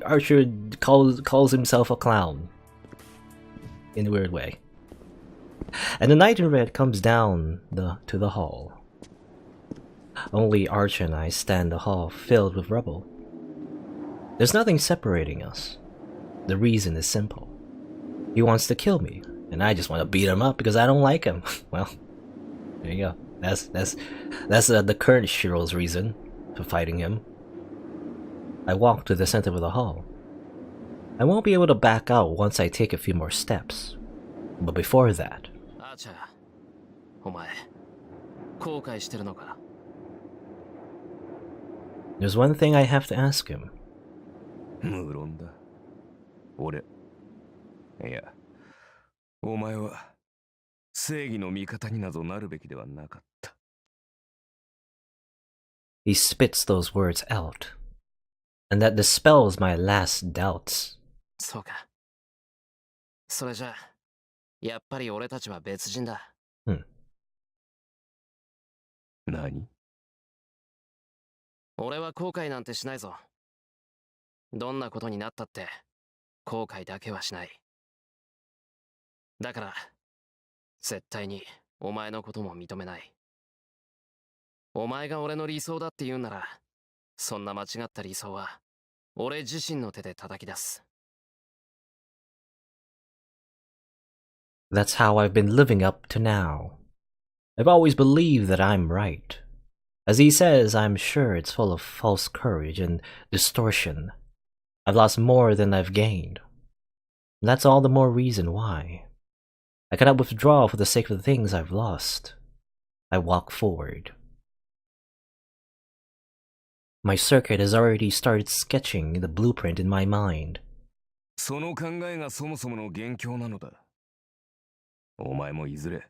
Speaker 1: Archer calls himself a clown in a weird way, and the knight in red comes down to the hall. Only Archer and I stand in the hall filled with rubble. There's nothing separating us. The reason is simple. He wants to kill me, and I just want to beat him up because I don't like him. Well, there you go. That's the current Shiro's reason for fighting him. I walk to the center of the hall. I won't be able to back out once I take a few more steps. But before that...
Speaker 3: Archer, お前、後悔してるのか?
Speaker 1: There's one thing I have to ask him.
Speaker 2: 無論だ。俺。いや、お前は正義の味方になどなるべきではなかった。
Speaker 1: He spits those words out, and that dispels my last doubts.
Speaker 3: そうか。それじゃ、やっぱり俺たちは別人だ。
Speaker 2: 何？
Speaker 3: 俺は後悔なんてしないぞ。どんなことになったって、後悔だけはしない。だから、絶対にお前のことも認めない。お前が俺の理想だって言うなら、そんな間違った理想は、俺自身の手で叩き出す。
Speaker 1: That's how I've been living up to now. I've always believed that I'm right. As he says, I'm sure it's full of false courage and distortion. I've lost more than I've gained. And that's all the more reason why. I cannot withdraw for the sake of the things I've lost. I walk forward. My circuit has already started sketching the blueprint in my mind.
Speaker 2: その考えがそもそもの元凶なのだ。お前もいずれ、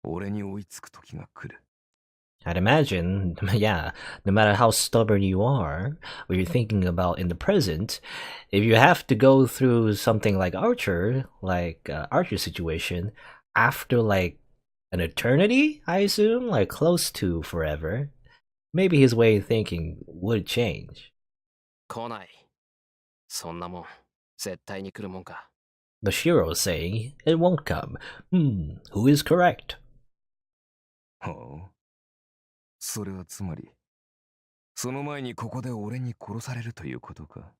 Speaker 2: 俺に追いつく時が来る。
Speaker 1: I'd imagine, yeah, no matter how stubborn you are, what you're thinking about in the present, if you have to go through something like Archer's situation, after like an eternity, I assume, like close to forever, maybe his way of thinking would change.
Speaker 3: 来ない。そんなもん、絶対に来るもんか。
Speaker 1: But Shiro's saying it won't come. Who is correct?
Speaker 2: はあ。それはつまり、その前にここで俺に殺されるということか。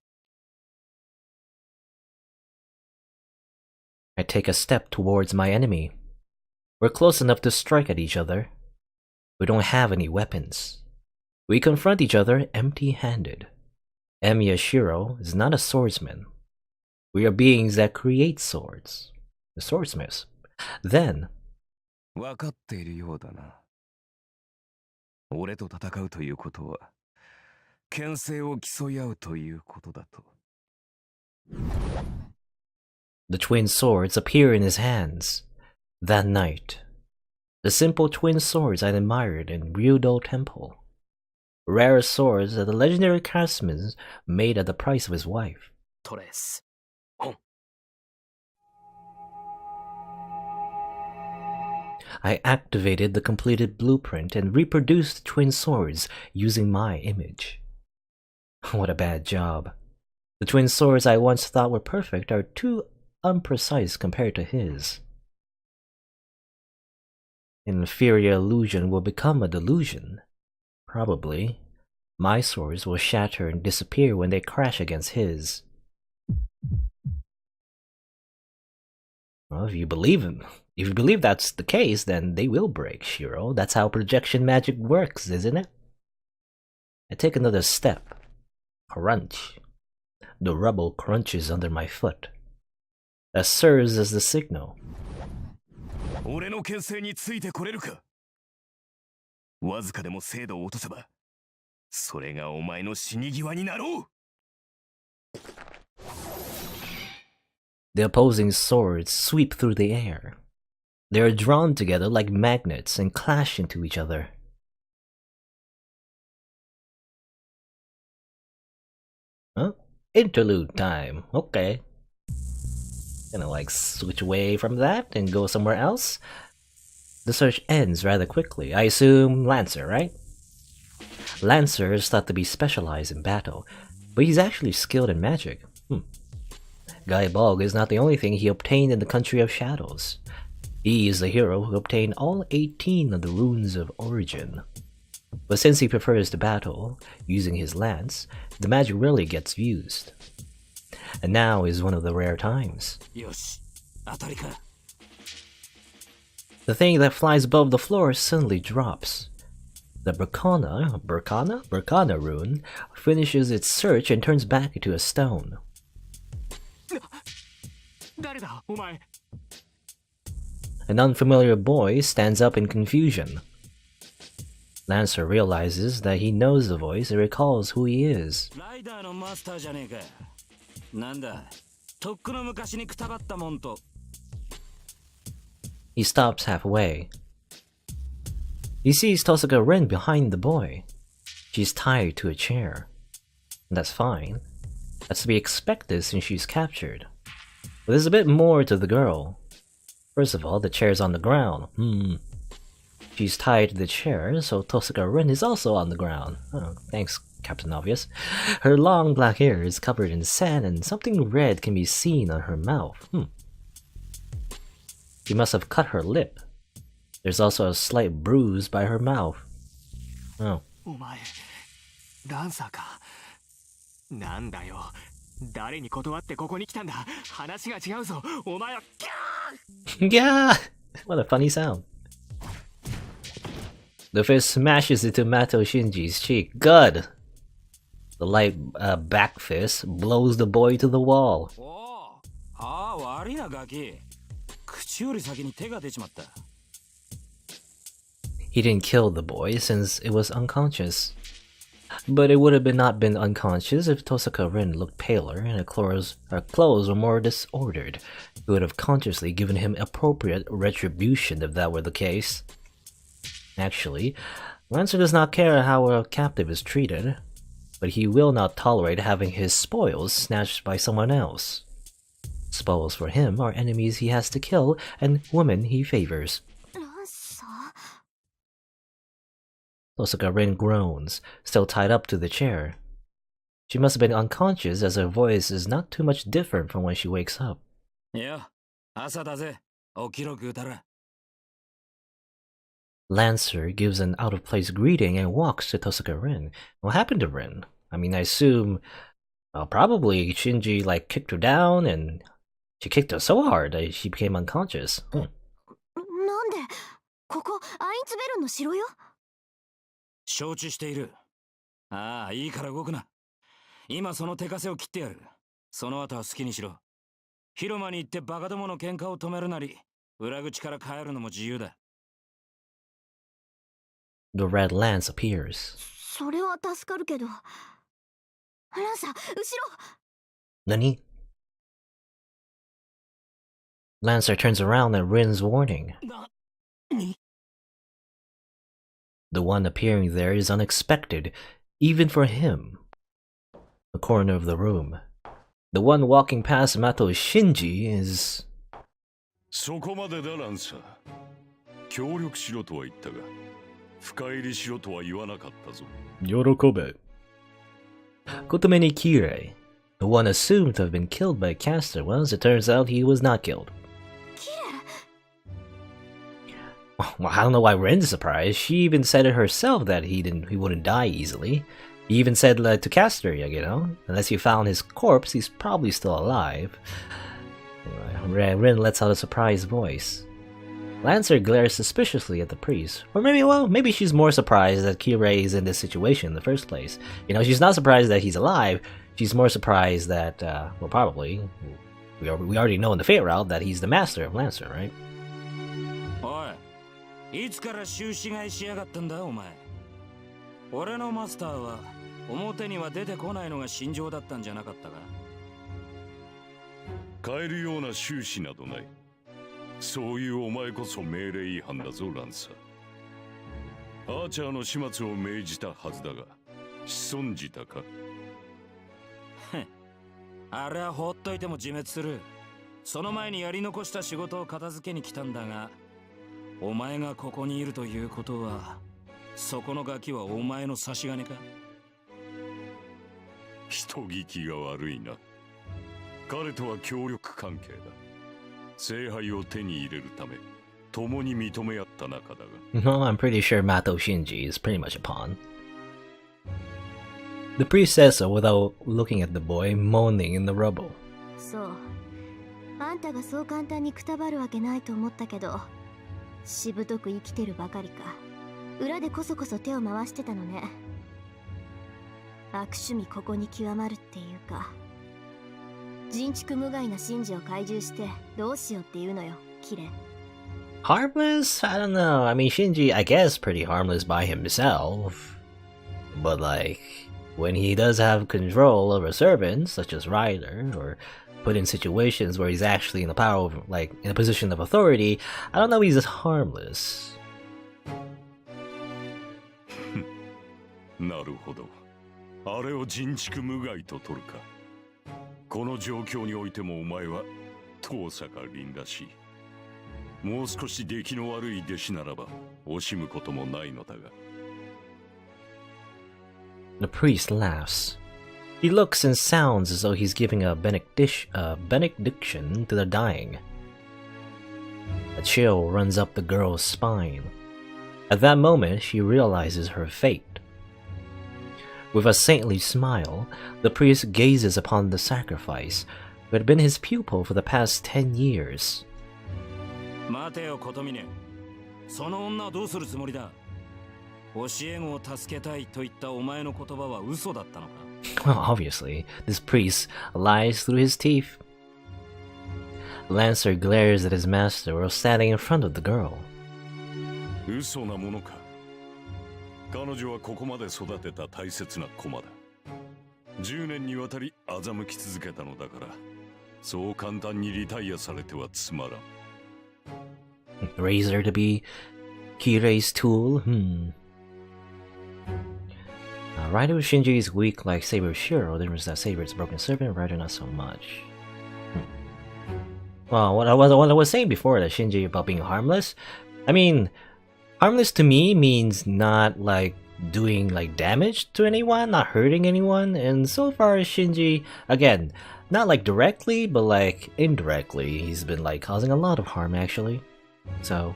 Speaker 1: I take a step towards my enemy. We're close enough to strike at each other. We don't have any weapons. We confront each other empty-handed. Emiya Shiro is not a swordsman. We are beings that create swords. The swordsmiths. Then...
Speaker 2: 分かっているようだな。俺と戦うということは、牽制を競い合うということだと。
Speaker 1: The twin swords appear in his hands. That night, the simple twin swords I admired in Ryudo Temple. Rare swords that the legendary craftsman made at the price of his wife.
Speaker 3: トレス。
Speaker 1: I activated the completed blueprint and reproduced the twin swords using my image. What a bad job. The twin swords I once thought were perfect are too unprecise compared to his. An inferior illusion will become a delusion. Probably. My swords will shatter and disappear when they crash against his. Well, if you believe that's the case, then they will break, Shiro. That's how projection magic works, isn't it? I take another step. Crunch. The rubble crunches under my foot. That serves as the signal.
Speaker 2: 俺の牽制についてこれるか。わずかでも精度を落とせば、それがお前の死に際になろう。
Speaker 1: The opposing swords sweep through the air. They are drawn together like magnets and clash into each other. Huh? Interlude time. Okay. Gonna like switch away from that and go somewhere else. The search ends rather quickly. I assume Lancer, right? Lancer is thought to be specialized in battle, but he's actually skilled in magic. Guy Bog is not the only thing he obtained in the Country of Shadows. He is the hero who obtained all 18 of the Runes of Origin. But since he prefers to battle using his lance, the magic rarely gets used. And now is one of the rare times. The thing that flies above the floor suddenly drops. The Berkana rune finishes its search and turns back into a stone. An unfamiliar boy stands up in confusion. Lancer realizes that he knows the voice and recalls who he is. He stops halfway. He sees Tosaka Rin behind the boy. She's tied to a chair. That's fine. That's to be expected since she's captured. But there's a bit more to the girl. First of all, the chair's on the ground. She's tied to the chair, so Tosaka Rin is also on the ground. Oh, thanks, Captain Obvious. Her long black hair is covered in sand and something red can be seen on her mouth. She must have cut her lip. There's also a slight bruise by her mouth. Oh. Yeah! What a funny sound. The fist smashes into Mato Shinji's cheek. Good! The light back fist blows the boy to the wall. He didn't kill the boy since it was unconscious. But it would have not been unconscious if Tosaka Rin looked paler and her clothes were more disordered. It would have consciously given him appropriate retribution if that were the case. Actually, Lancer does not care how a captive is treated, but he will not tolerate having his spoils snatched by someone else. Spoils for him are enemies he has to kill and women he favors. Tosaka Rin groans, still tied up to the chair. She must have been unconscious as her voice is not too much different from when she wakes up. Lancer gives an out-of-place greeting and walks to Tosaka Rin. What happened to Rin? I mean, I assume... Well, probably Shinji, like, kicked her down and... She kicked her so hard that she became unconscious. The red lance appears. Nani? Lancer turns around at Rin's warning. The one appearing there is unexpected, even for him. The corner of the room. The one walking past Mato Shinji is...
Speaker 5: そこまでだランサー。協力しろとは言ったが、深入りしろとは言わなかったぞ。喜べ。
Speaker 1: Kotomeni Kirei, the one assumed to have been killed by a caster. Well, as it turns out, he was not killed. Well, I don't know why Ren's surprised. She even said it herself that he wouldn't die easily. He even said to Caster, you know, unless you found his corpse, he's probably still alive. Anyway, Ren lets out a surprised voice. Lancer glares suspiciously at the priest. Or maybe she's more surprised that Kirei is in this situation in the first place. You know, she's not surprised that he's alive. she's more surprised that, well, probably, we already know in the Fate route that he's the master of Lancer, right?
Speaker 3: おい、いつから終始買いしやがったんだお前。俺のマスターは表には出てこないのが心情だったんじゃなかったか。
Speaker 5: 変えるような終始などない。そういうお前こそ命令違反だぞ、ランサー。アーチャーの始末を命じたはずだが、仕損じたか。
Speaker 3: あれは放っといても自滅する。その前にやり残した仕事を片付けに来たんだが、お前がここにいるということは、そこのガキはお前の差し金か。
Speaker 5: 人聞きが悪いな。彼とは協力関係だ。聖杯を手に入れるため、共に認め合った仲だが。
Speaker 1: No, I'm pretty sure Mato Shinji is pretty much a pawn. The priest says so without looking at the boy moaning in the rubble.
Speaker 4: そう。あんたがそう簡単にくたばるわけないと思ったけど、しぶとく生きてるばかりか。裏でこそこそ手を回してたのね。悪趣味ここに極まるっていうか。人畜無害な神事を懐柔してどうしようっていうのよ、キレ。
Speaker 1: Harmless? I don't know. I mean, Shinji, I guess, pretty harmless by himself. But like, when he does have control over servants, such as Ryder, or put in situations where he's actually in the power of, like, in a position of authority, I don't know if he's as harmless.
Speaker 5: なるほど。あれを人畜無害と取るか。この状況においてもお前は遠坂凛らしい。もう少し出来の悪い弟子ならば惜しむこともないのだが。
Speaker 1: The priest laughs. He looks and sounds as though he's giving a benediction to the dying. A chill runs up the girl's spine. At that moment, she realizes her fate. With a saintly smile, the priest gazes upon the sacrifice, who had been his pupil for the past 10 years.
Speaker 3: 待てよ、琴峰。その女はどうするつもりだ。教え子を助けたいと言ったお前の言葉は嘘だったのか。
Speaker 1: Well, obviously, this priest lies through his teeth. Lancer glares at his master while standing in front of the girl.
Speaker 5: 嘘なものか。彼女はここまで育てた大切な駒だ。10年にわたり欺き続けたのだから、そう簡単にリタイアされてはつまらん。
Speaker 1: Raise her to be Kirei's tool? Ryder with Shinji is weak like Saber Shiro. There was that Saber's broken servant, Ryder not so much. Well, what I was saying before that Shinji about being harmless, I mean, harmless to me means not like doing like damage to anyone, not hurting anyone, and so far Shinji, again, not like directly, but like indirectly, he's been like causing a lot of harm actually. So,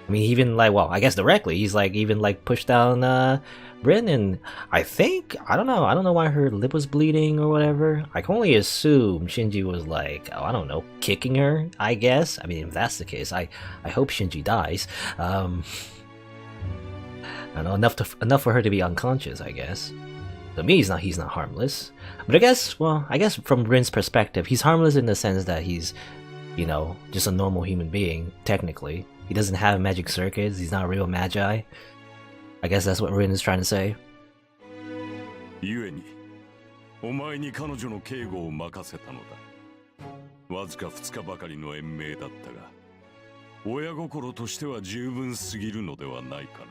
Speaker 1: I mean, even like, well, I guess directly, he's like even like pushed down Bryn, and I don't know why her lip was bleeding or whatever. I can only assume Shinji was like, oh, I don't know, kicking her, I guess. I mean, if that's the case, I hope Shinji dies. I don't know, enough for her to be unconscious, I guess. To me, he's not harmless. But I guess from Bryn's perspective, he's harmless in the sense that he's, you know, just a normal human being, technically. He doesn't have magic circuits, he's not a real magi. I guess that's what Rin is trying to say.
Speaker 5: 故に、お前に彼女の警護を任せたのだ。わずか2日ばかりの延命だったが、親心としては十分すぎるのではないかな。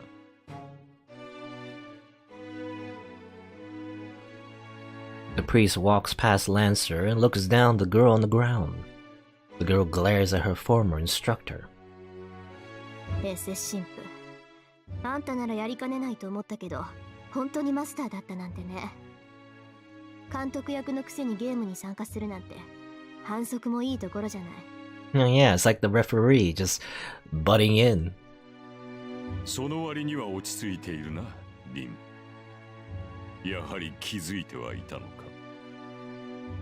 Speaker 1: The priest walks past Lancer and looks down the girl on the ground. The girl glares at her former instructor.
Speaker 4: 神父。あんたならやりかねないと思ったけど、本当にマスターだったなんてね。監督役のくせにゲームに参加するなんて、反則もいいところじゃない。
Speaker 1: Oh yeah, it's like the referee just butting in.
Speaker 5: その割には落ち着いているな、リン。やはり気づいてはいたのか。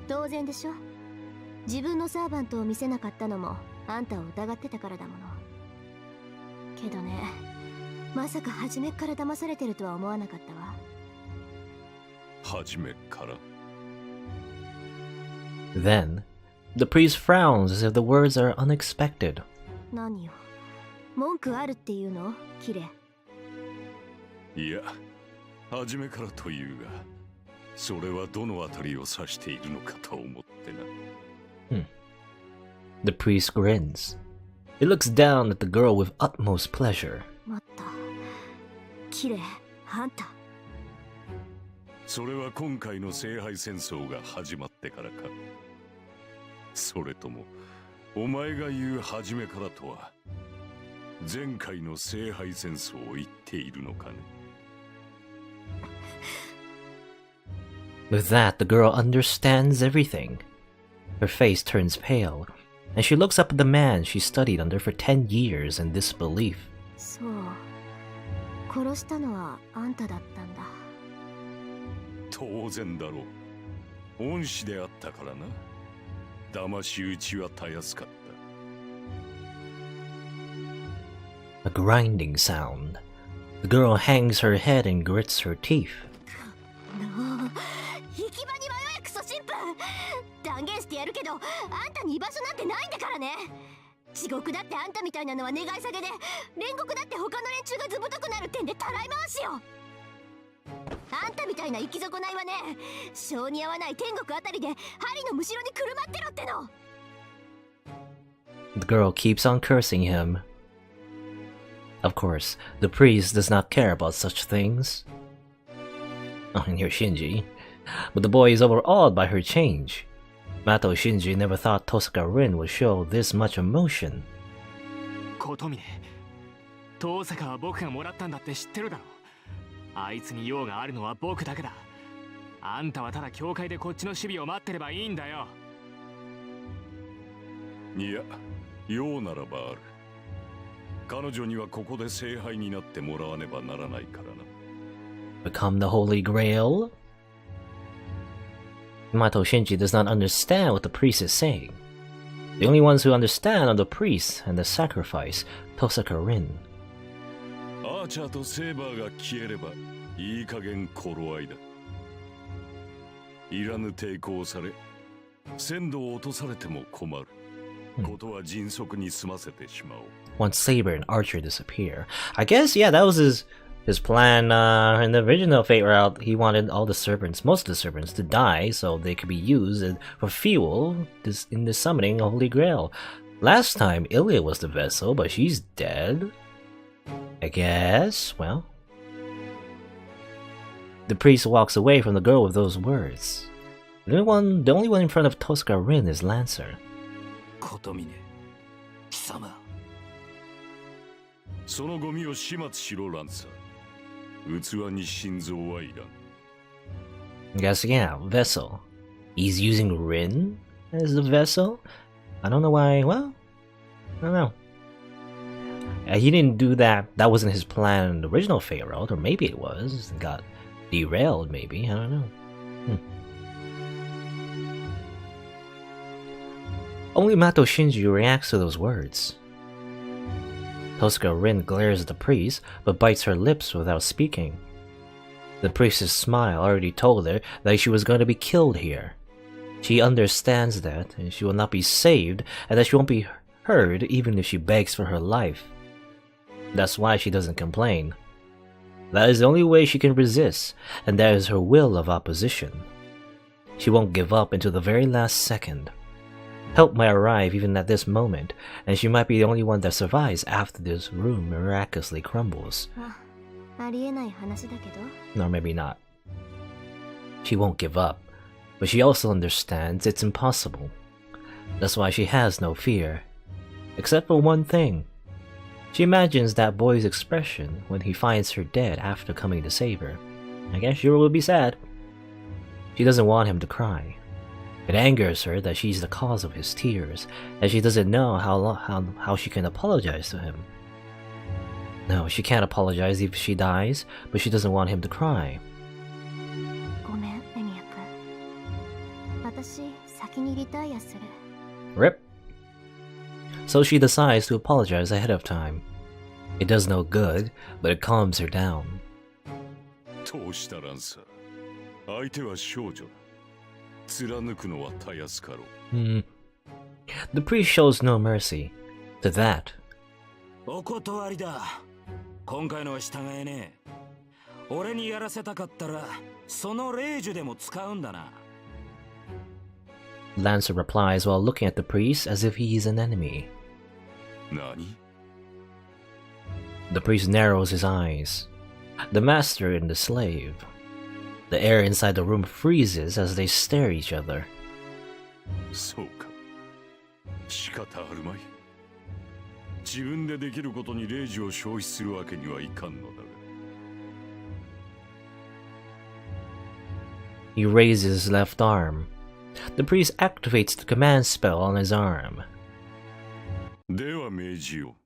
Speaker 4: 当然でしょ。自分のサーバントを見せなかったのも、あんたを疑ってたからだもの。けどね、まさか初めっから騙されてるとは思わなかったわ。
Speaker 5: 初めっから。
Speaker 1: Then, the priest frowns as if the words are unexpected.
Speaker 4: 何よ、文句あるっていうの、キレ。
Speaker 5: いや、初めからというが、それはどのあたりを指しているのかと思ってな。
Speaker 1: The priest grins. He looks down at the girl with utmost pleasure.
Speaker 4: また、キレ、あんた。
Speaker 5: それは今回の聖杯戦争が始まってからか。それとも、お前が言う初めからとは、前回の聖杯戦争を言っているのかね。
Speaker 1: With that, the girl understands everything. Her face turns pale, and she looks up at the man she studied under for 10 years in disbelief.
Speaker 4: そう。殺したのはあんただったんだ。
Speaker 5: 当然だろう。恩師であったからな。騙し討ちはたやすかった。
Speaker 1: A grinding sound. The girl hangs her head and grits her teeth.
Speaker 4: 行き場に迷えクソ神父。断言してやるけど、あんたに居場所なんてないんだからね。地獄だってあんたみたいなのは願い下げで、煉獄だって他の連中がずぶとくなる点でたらい回しよ。あんたみたいな生き損ないはね、性に合わない天国あたりで針のむしろにくるまってろっての。
Speaker 1: The girl keeps on cursing him. Of course, the priest does not care about such things. Oh, and here's Shinji. But the boy is overawed by her change. Mato Shinji never thought Tosaka Rin would show this much emotion.
Speaker 6: 琴峰、遠坂は僕がもらったんだって知ってるだろう。あいつに用があるのは僕だけだ。あんたはただ教会でこっちの守備を待ってればいいんだよ。
Speaker 5: いや、用ならばある。彼女にはここで聖杯になってもらわねばならないからな。
Speaker 1: Become the Holy Grail? Mato Shinji does not understand what the priest is saying. The only ones who understand are the priest and the sacrifice, Tosaka Rin.
Speaker 5: アーチャーとセーバーが消えればいい加減頃合いだ。いらぬ抵抗され、鮮度を落とされても困る。ことは迅速に済ませてしまおう。
Speaker 1: Once Saber and Archer disappear, I guess, yeah, that was his plan. In the original Fate route, he wanted all the servants, most of the servants, to die so they could be used for fuel in the summoning of Holy Grail. Last time, Ilya was the vessel, but she's dead. I guess, well. The priest walks away from the girl with those words. The only one in front of Tosaka Rin is Lancer.
Speaker 3: 琴峰、貴様。
Speaker 5: そのゴミを始末しろ、ランサー。器に心臓はいらん。
Speaker 1: I guess, yeah, vessel. He's using Rin as the vessel? I don't know why, well, I don't know. He didn't do that. That wasn't his plan in the original Fate route, or maybe it was. It got derailed, maybe. I don't know. Only Mato Shinji reacts to those words. Tosaka Rin glares at the priest, but bites her lips without speaking. The priest's smile already told her that she was going to be killed here. She understands that, and she will not be saved, and that she won't be heard even if she begs for her life. That's why she doesn't complain. That is the only way she can resist, and that is her will of opposition. She won't give up until the very last second. Help might arrive even at this moment, and she might be the only one that survives after this room miraculously crumbles.
Speaker 4: ありえない話だけど。
Speaker 1: Or maybe not. She won't give up, but she also understands it's impossible. That's why she has no fear. Except for one thing. She imagines that boy's expression when he finds her dead after coming to save her. I guess she will be sad. She doesn't want him to cry. It angers her that she's the cause of his tears, and she doesn't know how she can apologize to him. No, she can't apologize if she dies, but she doesn't want him to cry.
Speaker 4: ごめん、レミヤ君。私、先にリタイアする。
Speaker 1: Rip. So she decides to apologize ahead of time. It does no good, but it calms her down.
Speaker 5: どうしたランサー。相手は少女だ。貫くのはたやすかろう。
Speaker 1: The priest shows no mercy to that.
Speaker 3: お断りだ。今回のは従えねえ。俺にやらせたかったらその霊樹でも使うんだな。
Speaker 1: Lancer replies while looking at the priest as if he is an enemy.
Speaker 5: 何？
Speaker 1: The priest narrows his eyes. The master and the slave. The air inside the room freezes as they stare at each other.
Speaker 5: そうか。仕方あるまい。自分でできることに霊樹を消費するわけにはいかんのだが。
Speaker 1: He raises his left arm. The priest activates the command spell on his arm.
Speaker 5: では命じよ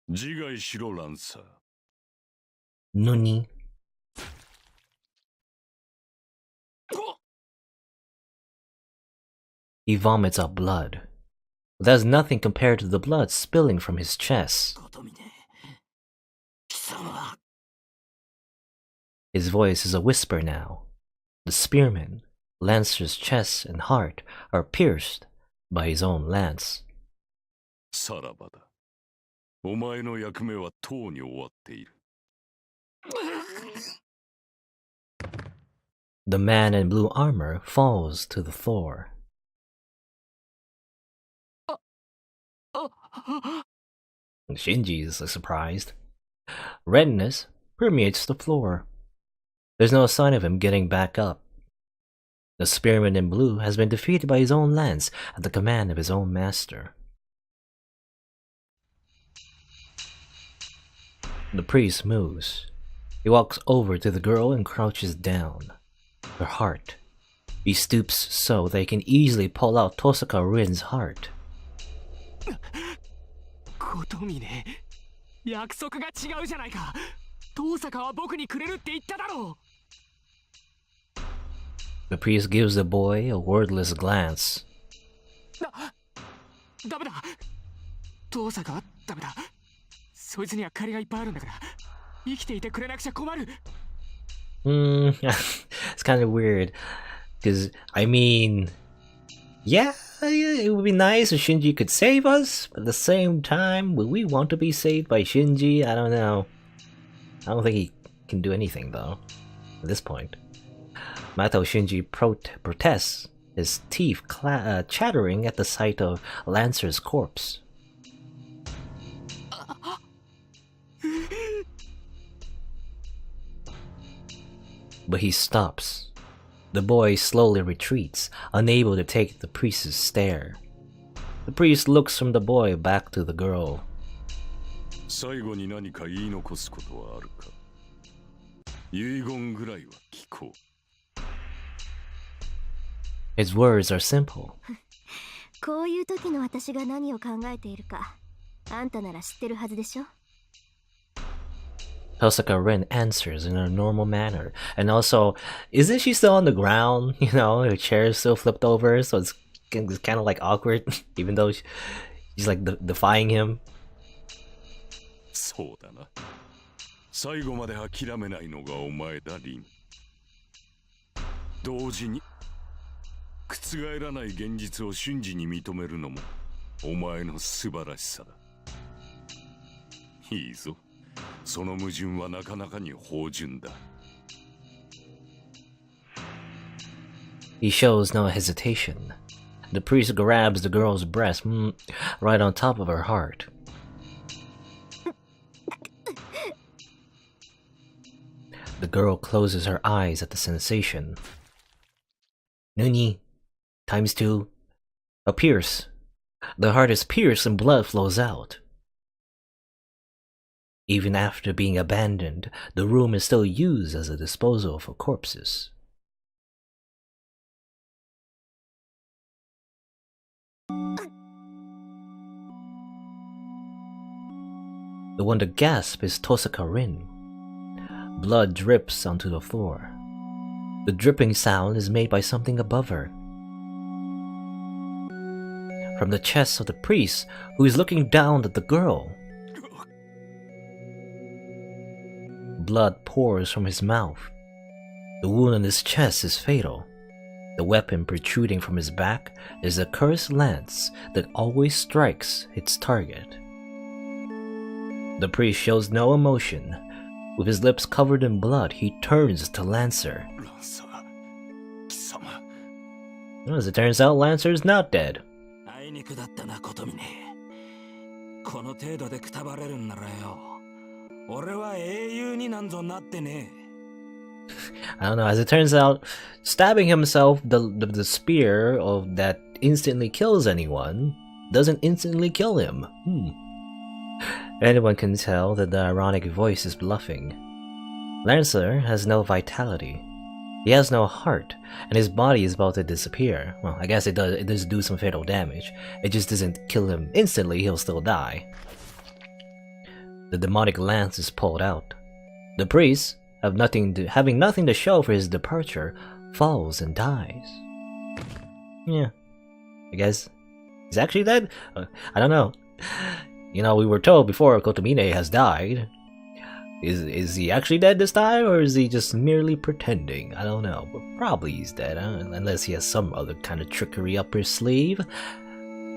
Speaker 5: う。自害しろランサー。
Speaker 1: Nuni. He vomits up blood. But that's nothing compared to the blood spilling from his chest.
Speaker 3: ことみね。貴様。
Speaker 1: His voice is a whisper now. The spearman, Lancer's chest and heart are pierced by his own lance.
Speaker 5: さらばだ。お前の役目はとうに終わっている。
Speaker 1: The man in blue armor falls to the floor. Shinji is surprised. Redness permeates the floor. There's no sign of him getting back up. The spearman in blue has been defeated by his own lance at the command of his own master. The priest moves. He walks over to the girl and crouches down. Her heart. He stoops so that he can easily pull out Tosaka Rin's heart.
Speaker 6: ことみね、約束が違うじゃないか。遠坂は僕にくれるって言っただろう。
Speaker 1: The priest gives the boy a wordless glance.
Speaker 6: ダメだ。遠坂はダメだ。そいつには借りがいっぱいあるんだから、生きていてくれなくちゃ困る。
Speaker 1: It's kind of weird. Because, I mean, yeah, it would be nice if Shinji could save us, but at the same time, would we want to be saved by Shinji? I don't know. I don't think he can do anything, though, at this point. Mato Shinji protests, his teeth chattering at the sight of Lancer's corpse. But he stops. The boy slowly retreats, unable to take the priest's stare. The priest looks from the boy back to the girl.
Speaker 5: 最後に何か言い残すことはあるか。遺言ぐらいは聞こう。
Speaker 1: His words are simple.
Speaker 7: こういう時の私が何を考えているか、あんたなら知ってるはずでしょ。
Speaker 1: Tosaka Rin answers in a normal manner. And also, isn't she still on the ground? You know, her chair is still flipped over, so it's kind of like awkward, even though she's like defying him.
Speaker 5: そうだな。最後まで諦めないのがお前だ、リン。同時に覆らない現実を瞬時に認めるのもお前の素晴らしさだ。いいぞ。その矛盾はなかなかに芳醇だ。
Speaker 1: He shows no hesitation. The priest grabs the girl's breast right on top of her heart. The girl closes her eyes at the sensation. Nuni, ×2. A pierce. The heart is pierced and blood flows out. Even after being abandoned, the room is still used as a disposal for corpses. The one to gasp is Tosaka Rin. Blood drips onto the floor. The dripping sound is made by something above her. From the chest of the priest, who is looking down at the girl. Blood pours from his mouth. The wound on his chest is fatal. The weapon protruding from his back is a cursed lance that always strikes its target. The priest shows no emotion. With his lips covered in blood, he turns to Lancer. As it turns out, Lancer is not dead.
Speaker 3: あいにくだったな、ことみね。この程度でくたばれるんならよ。俺は英雄になんぞなってね。
Speaker 1: I don't know, as it turns out, stabbing himself, the spear of that instantly kills anyone, doesn't instantly kill him. Anyone can tell that the ironic voice is bluffing. Lancer has no vitality. He has no heart, and his body is about to disappear. Well, I guess it does do some fatal damage. It just doesn't kill him instantly, he'll still die. The demonic lance is pulled out. The priest, having nothing to show for his departure, falls and dies. Yeah, I guess he's actually dead? I don't know. You know, we were told before Kotomine has died. Is he actually dead this time, or is he just merely pretending? I don't know, but probably he's dead, unless he has some other kind of trickery up his sleeve.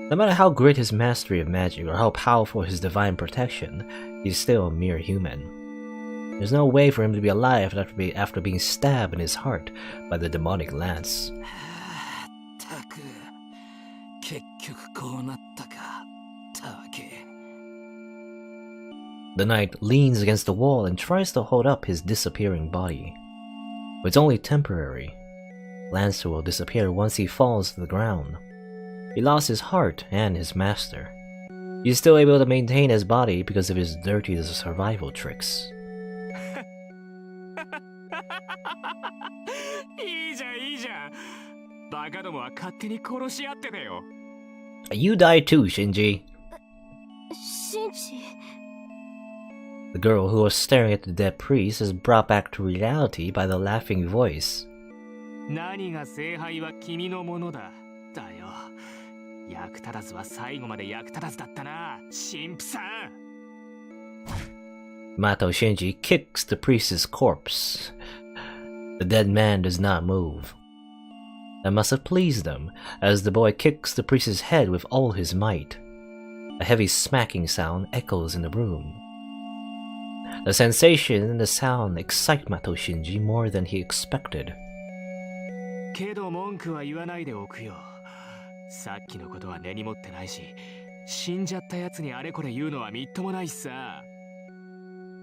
Speaker 1: No matter how great his mastery of magic or how powerful his divine protection, he's still a mere human. There's no way for him to be alive after being stabbed in his heart by the demonic lance. The knight leans against the wall and tries to hold up his disappearing body. But it's only temporary. Lancer will disappear once he falls to the ground. He lost his heart and his master. He's still able to maintain his body because of his dirty survival tricks. You die too, Shinji.
Speaker 7: Shinji?
Speaker 1: The girl who was staring at the dead priest is brought back to reality by the laughing voice. Mato Shinji kicks the priest's corpse. The dead man does not move. That must have pleased them, as the boy kicks the priest's head with all his might. A heavy smacking sound echoes in the room. The sensation and the sound excite Mato Shinji more than he expected. Then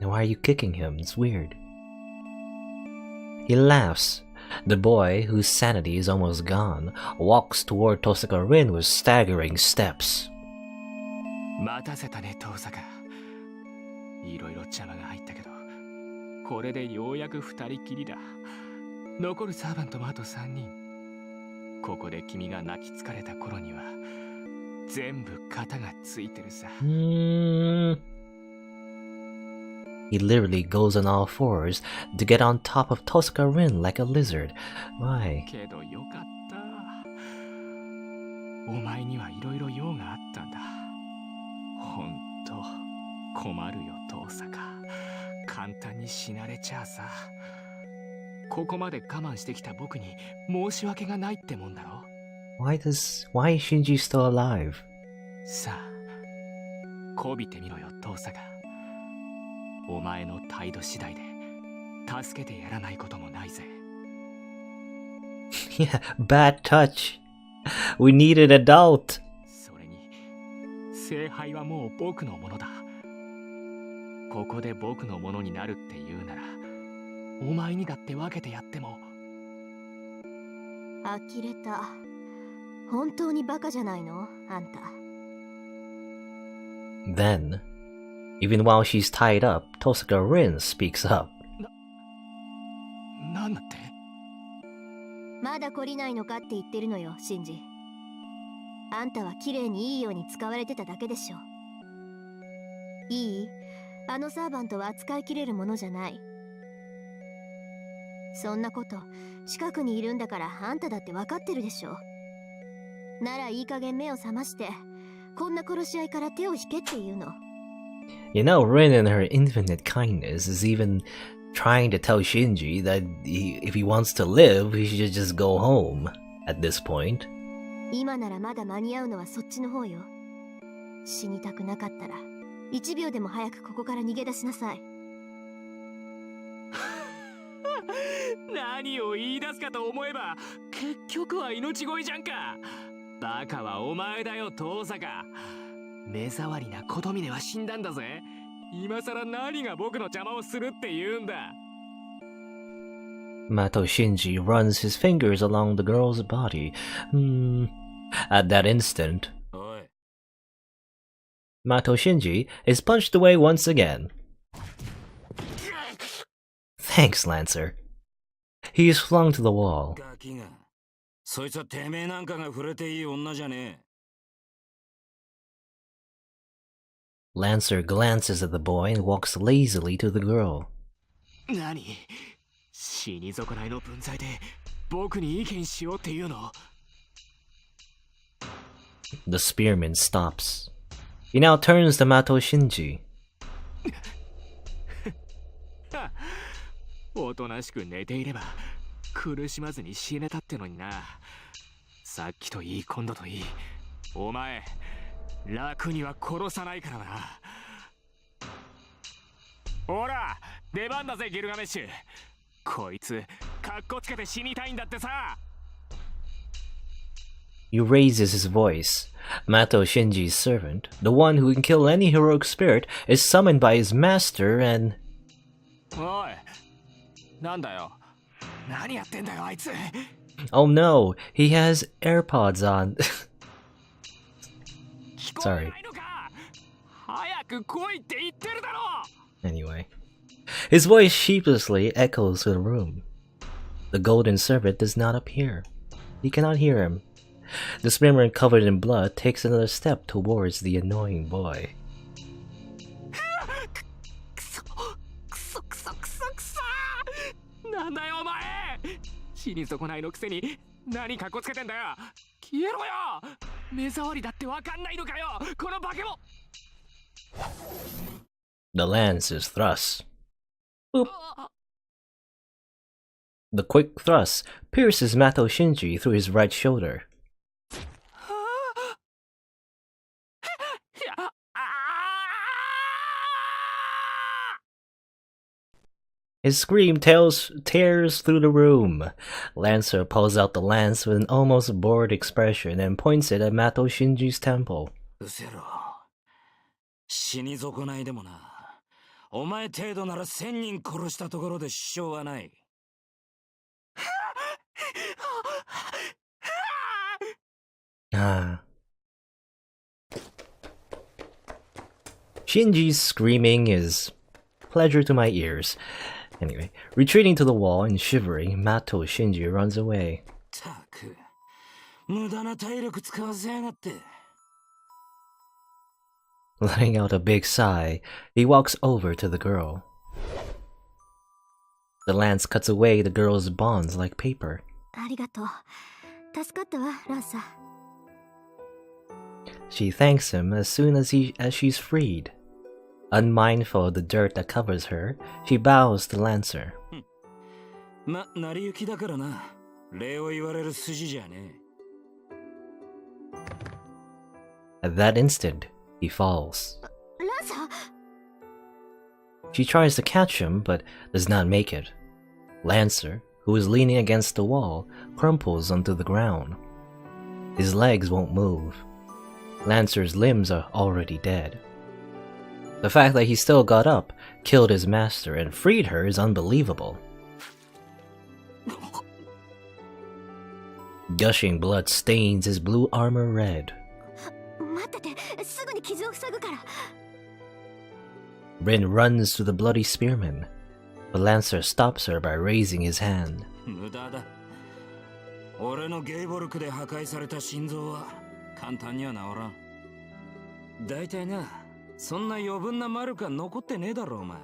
Speaker 1: why are you kicking him? It's weird. He laughs. The boy, whose sanity is almost gone, walks toward Tosaka Rin with staggering steps. He literally goes on all fours to get on top of Tosaka Rin like a lizard. Why? Why is Shinji still alive? Yeah, bad touch. We need an adult. Then, even while she's tied up, Tosaka Rin speaks up.
Speaker 7: まだ懲りないのかって言ってるのよ、シンジ。あんたは綺麗にいいように使われてただけでしょ。いい？あのサーバントは扱いきれるものじゃない。そんなこと、近くにいるんだからあんただって分かってるでしょ。ならいい加減目を覚まして、こんな殺し合いから手を引けっていうの。
Speaker 1: You know, Rin in her infinite kindness is even trying to tell Shinji that if he wants to live, he should just go home. At this point,
Speaker 7: 今ならまだ間に合うのはそっちの方よ。死にたくなかったら1秒でも早くここから逃げ出しなさい。
Speaker 6: 何を言い出すかと思えば結局は命乞いじゃんか。バカはお前だよ遠坂。目障りな琴峰は死んだんだぜ。今さら何が僕の邪魔をするって言うんだ。
Speaker 1: Mato Shinji runs his fingers along the girl's body. At that instant,
Speaker 3: おい
Speaker 1: Mato Shinji is punched away once again. Thanks, Lancer. He is flung to the wall.
Speaker 3: ガキがそいつはてめえなんかが触れていい女じゃね
Speaker 1: Lancer glances at the boy and walks lazily to the girl.
Speaker 6: 何、死に損ないの分際で僕に意見しようっていうの？
Speaker 1: The spearman stops. He now turns to Mato Shinji.
Speaker 6: おとなしく寝ていれば苦しまずに死ねたってのにな。さっきといい今度といい、お前楽には殺さないからな。ほら出番だぜギルガメッシュ。こいつカッコつけて死にたいんだってさ。
Speaker 1: He raises his voice. Mato Shinji's servant, the one who can kill any heroic spirit, is summoned by his master and...
Speaker 6: おいなんだよ、何やってんだよあいつ。
Speaker 1: Oh no, he has AirPods on. Sorry.
Speaker 6: 早く来いって言ってるだろ。
Speaker 1: Anyway. His voice sheepishly echoes through the room. The golden servant does not appear. He cannot hear him. The spearman covered in blood takes another step towards the annoying boy.
Speaker 6: なんだよお前、死に損ないのくせに何かっこつけてんだよ。消えろよ、目障りだってわかんないのかよこの化け物。
Speaker 1: The lance is thrust. Boop. The quick thrust pierces Mato Shinji through his right shoulder. His scream tears through the room. Lancer pulls out the lance with an almost bored expression and points it at Mato Shinji's temple.
Speaker 3: うせろ死に損ないでもな。お前程度なら1000人殺したところで支障はない。
Speaker 1: Shinji's screaming is pleasure to my ears. Anyway, retreating to the wall and shivering, Mato Shinji runs away.
Speaker 3: たく無駄な体力使わせやがって。
Speaker 1: Letting out a big sigh, he walks over to the girl. The lance cuts away the girl's bonds like paper.
Speaker 7: ありがとう。助かったわ、ランサー。
Speaker 1: She thanks him as soon as she's freed. Unmindful of the dirt that covers her, she bows to Lancer.
Speaker 3: ま、成り行きだからな。礼を言われる筋じゃねえ。
Speaker 1: At that instant, he falls.
Speaker 7: ランサー。
Speaker 1: She tries to catch him, but does not make it. Lancer, who is leaning against the wall, crumples onto the ground. His legs won't move. Lancer's limbs are already dead. The fact that he still got up, killed his master, and freed her is unbelievable. Gushing blood stains his blue armor red.
Speaker 7: 待ってて、すぐに傷を塞ぐから。
Speaker 1: Rin runs to the bloody spearman, but Lancer stops her by raising his hand.
Speaker 3: 無駄だ。俺のゲイボルクで破壊された心臓は簡単には治らん。だいたいな、そんな余分なマルカ残ってねえだろお前。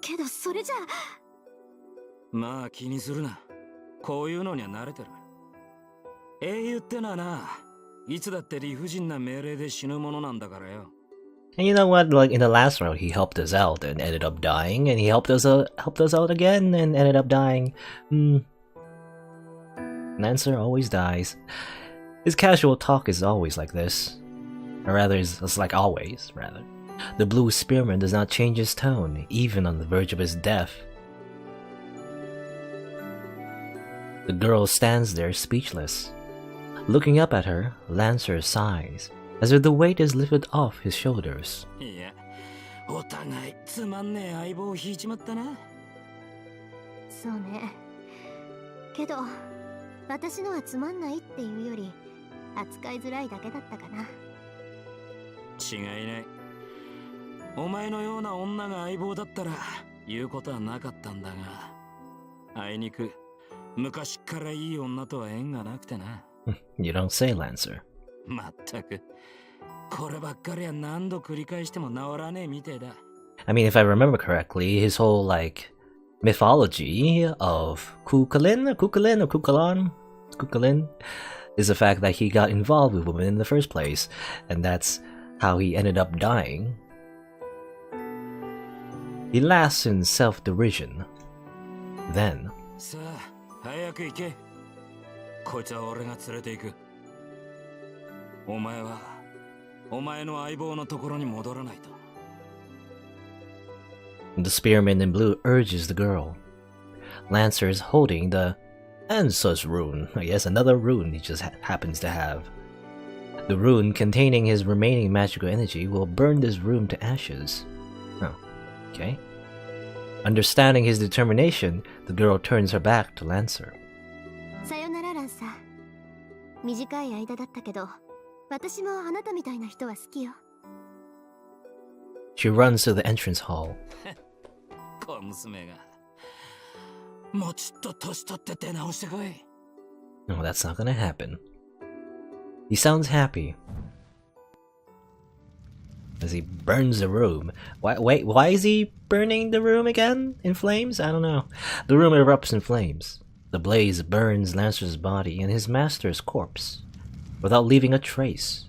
Speaker 7: けどそれじゃ。
Speaker 3: まあ気にするな。こういうのには慣れてる。英雄ってのはな、いつだって理不尽な命令で死ぬものなんだからよ。
Speaker 1: And you know what? Like in the last round, he helped us out and ended up dying, and he helped us out again and ended up dying. Lancer always dies. His casual talk is always like this. Or rather, it's like always, rather. The blue spearman does not change his tone, even on the verge of his death. The girl stands there speechless. Looking up at her, Lancer sighs, as if the weight is lifted off his shoulders.
Speaker 3: いや、お互いつまんねえ相棒を引いちまったな。
Speaker 7: そうね。けど私のはつまんないっていうより扱いづらいだけだったかな。
Speaker 3: 違いない。お前のような女が相棒だったら言うことはなかったんだが、あいにく昔からいい女とは縁がなくてな。
Speaker 1: You don't say, Lancer.
Speaker 3: まったく、こればっかりは何度繰り返しても治らねえみてえだ。
Speaker 1: I mean, if I remember correctly, his whole, like, mythology of Kukulin is the fact that he got involved with women in the first place, and that's how he ended up dying. He laughs in self-derision. Then,
Speaker 3: さあ、早く行け。こいつは俺が連れて行く。お前は、お前の相棒のところに戻らないと。
Speaker 1: the spearman in blue urges the girl. Lancer is holding the Ansus rune, I guess another rune he just happens to have. The rune containing his remaining magical energy will burn this room to ashes. Oh, okay. Understanding his determination, the girl turns her back to Lancer.
Speaker 7: さよならランサー。短い間だったけど、私もあなたみたいな人は好きよ。
Speaker 1: She runs to the entrance hall.
Speaker 3: 小娘が。もうちょっと年取って出直してこい。
Speaker 1: No, that's not gonna happen. He sounds happy as he burns the room. Why is he burning the room again? In flames? I don't know. The room erupts in flames. The blaze burns Lancer's body and his master's corpse, without leaving a trace.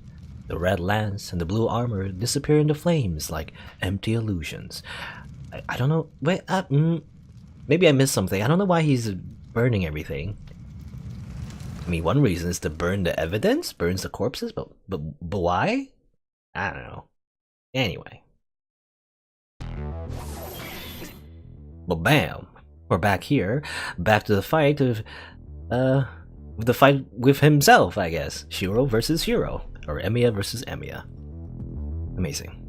Speaker 1: The red lance and the blue armor disappear into flames like empty illusions. I don't know. Wait, maybe I missed something. I don't know why he's burning everything. I mean, one reason is to burn the evidence, burns the corpses, but why? I don't know. Anyway. But bam! We're back here, back to the fight of, the fight with himself, I guess. Shiro versus Hiro, or Emiya versus Emiya. Amazing.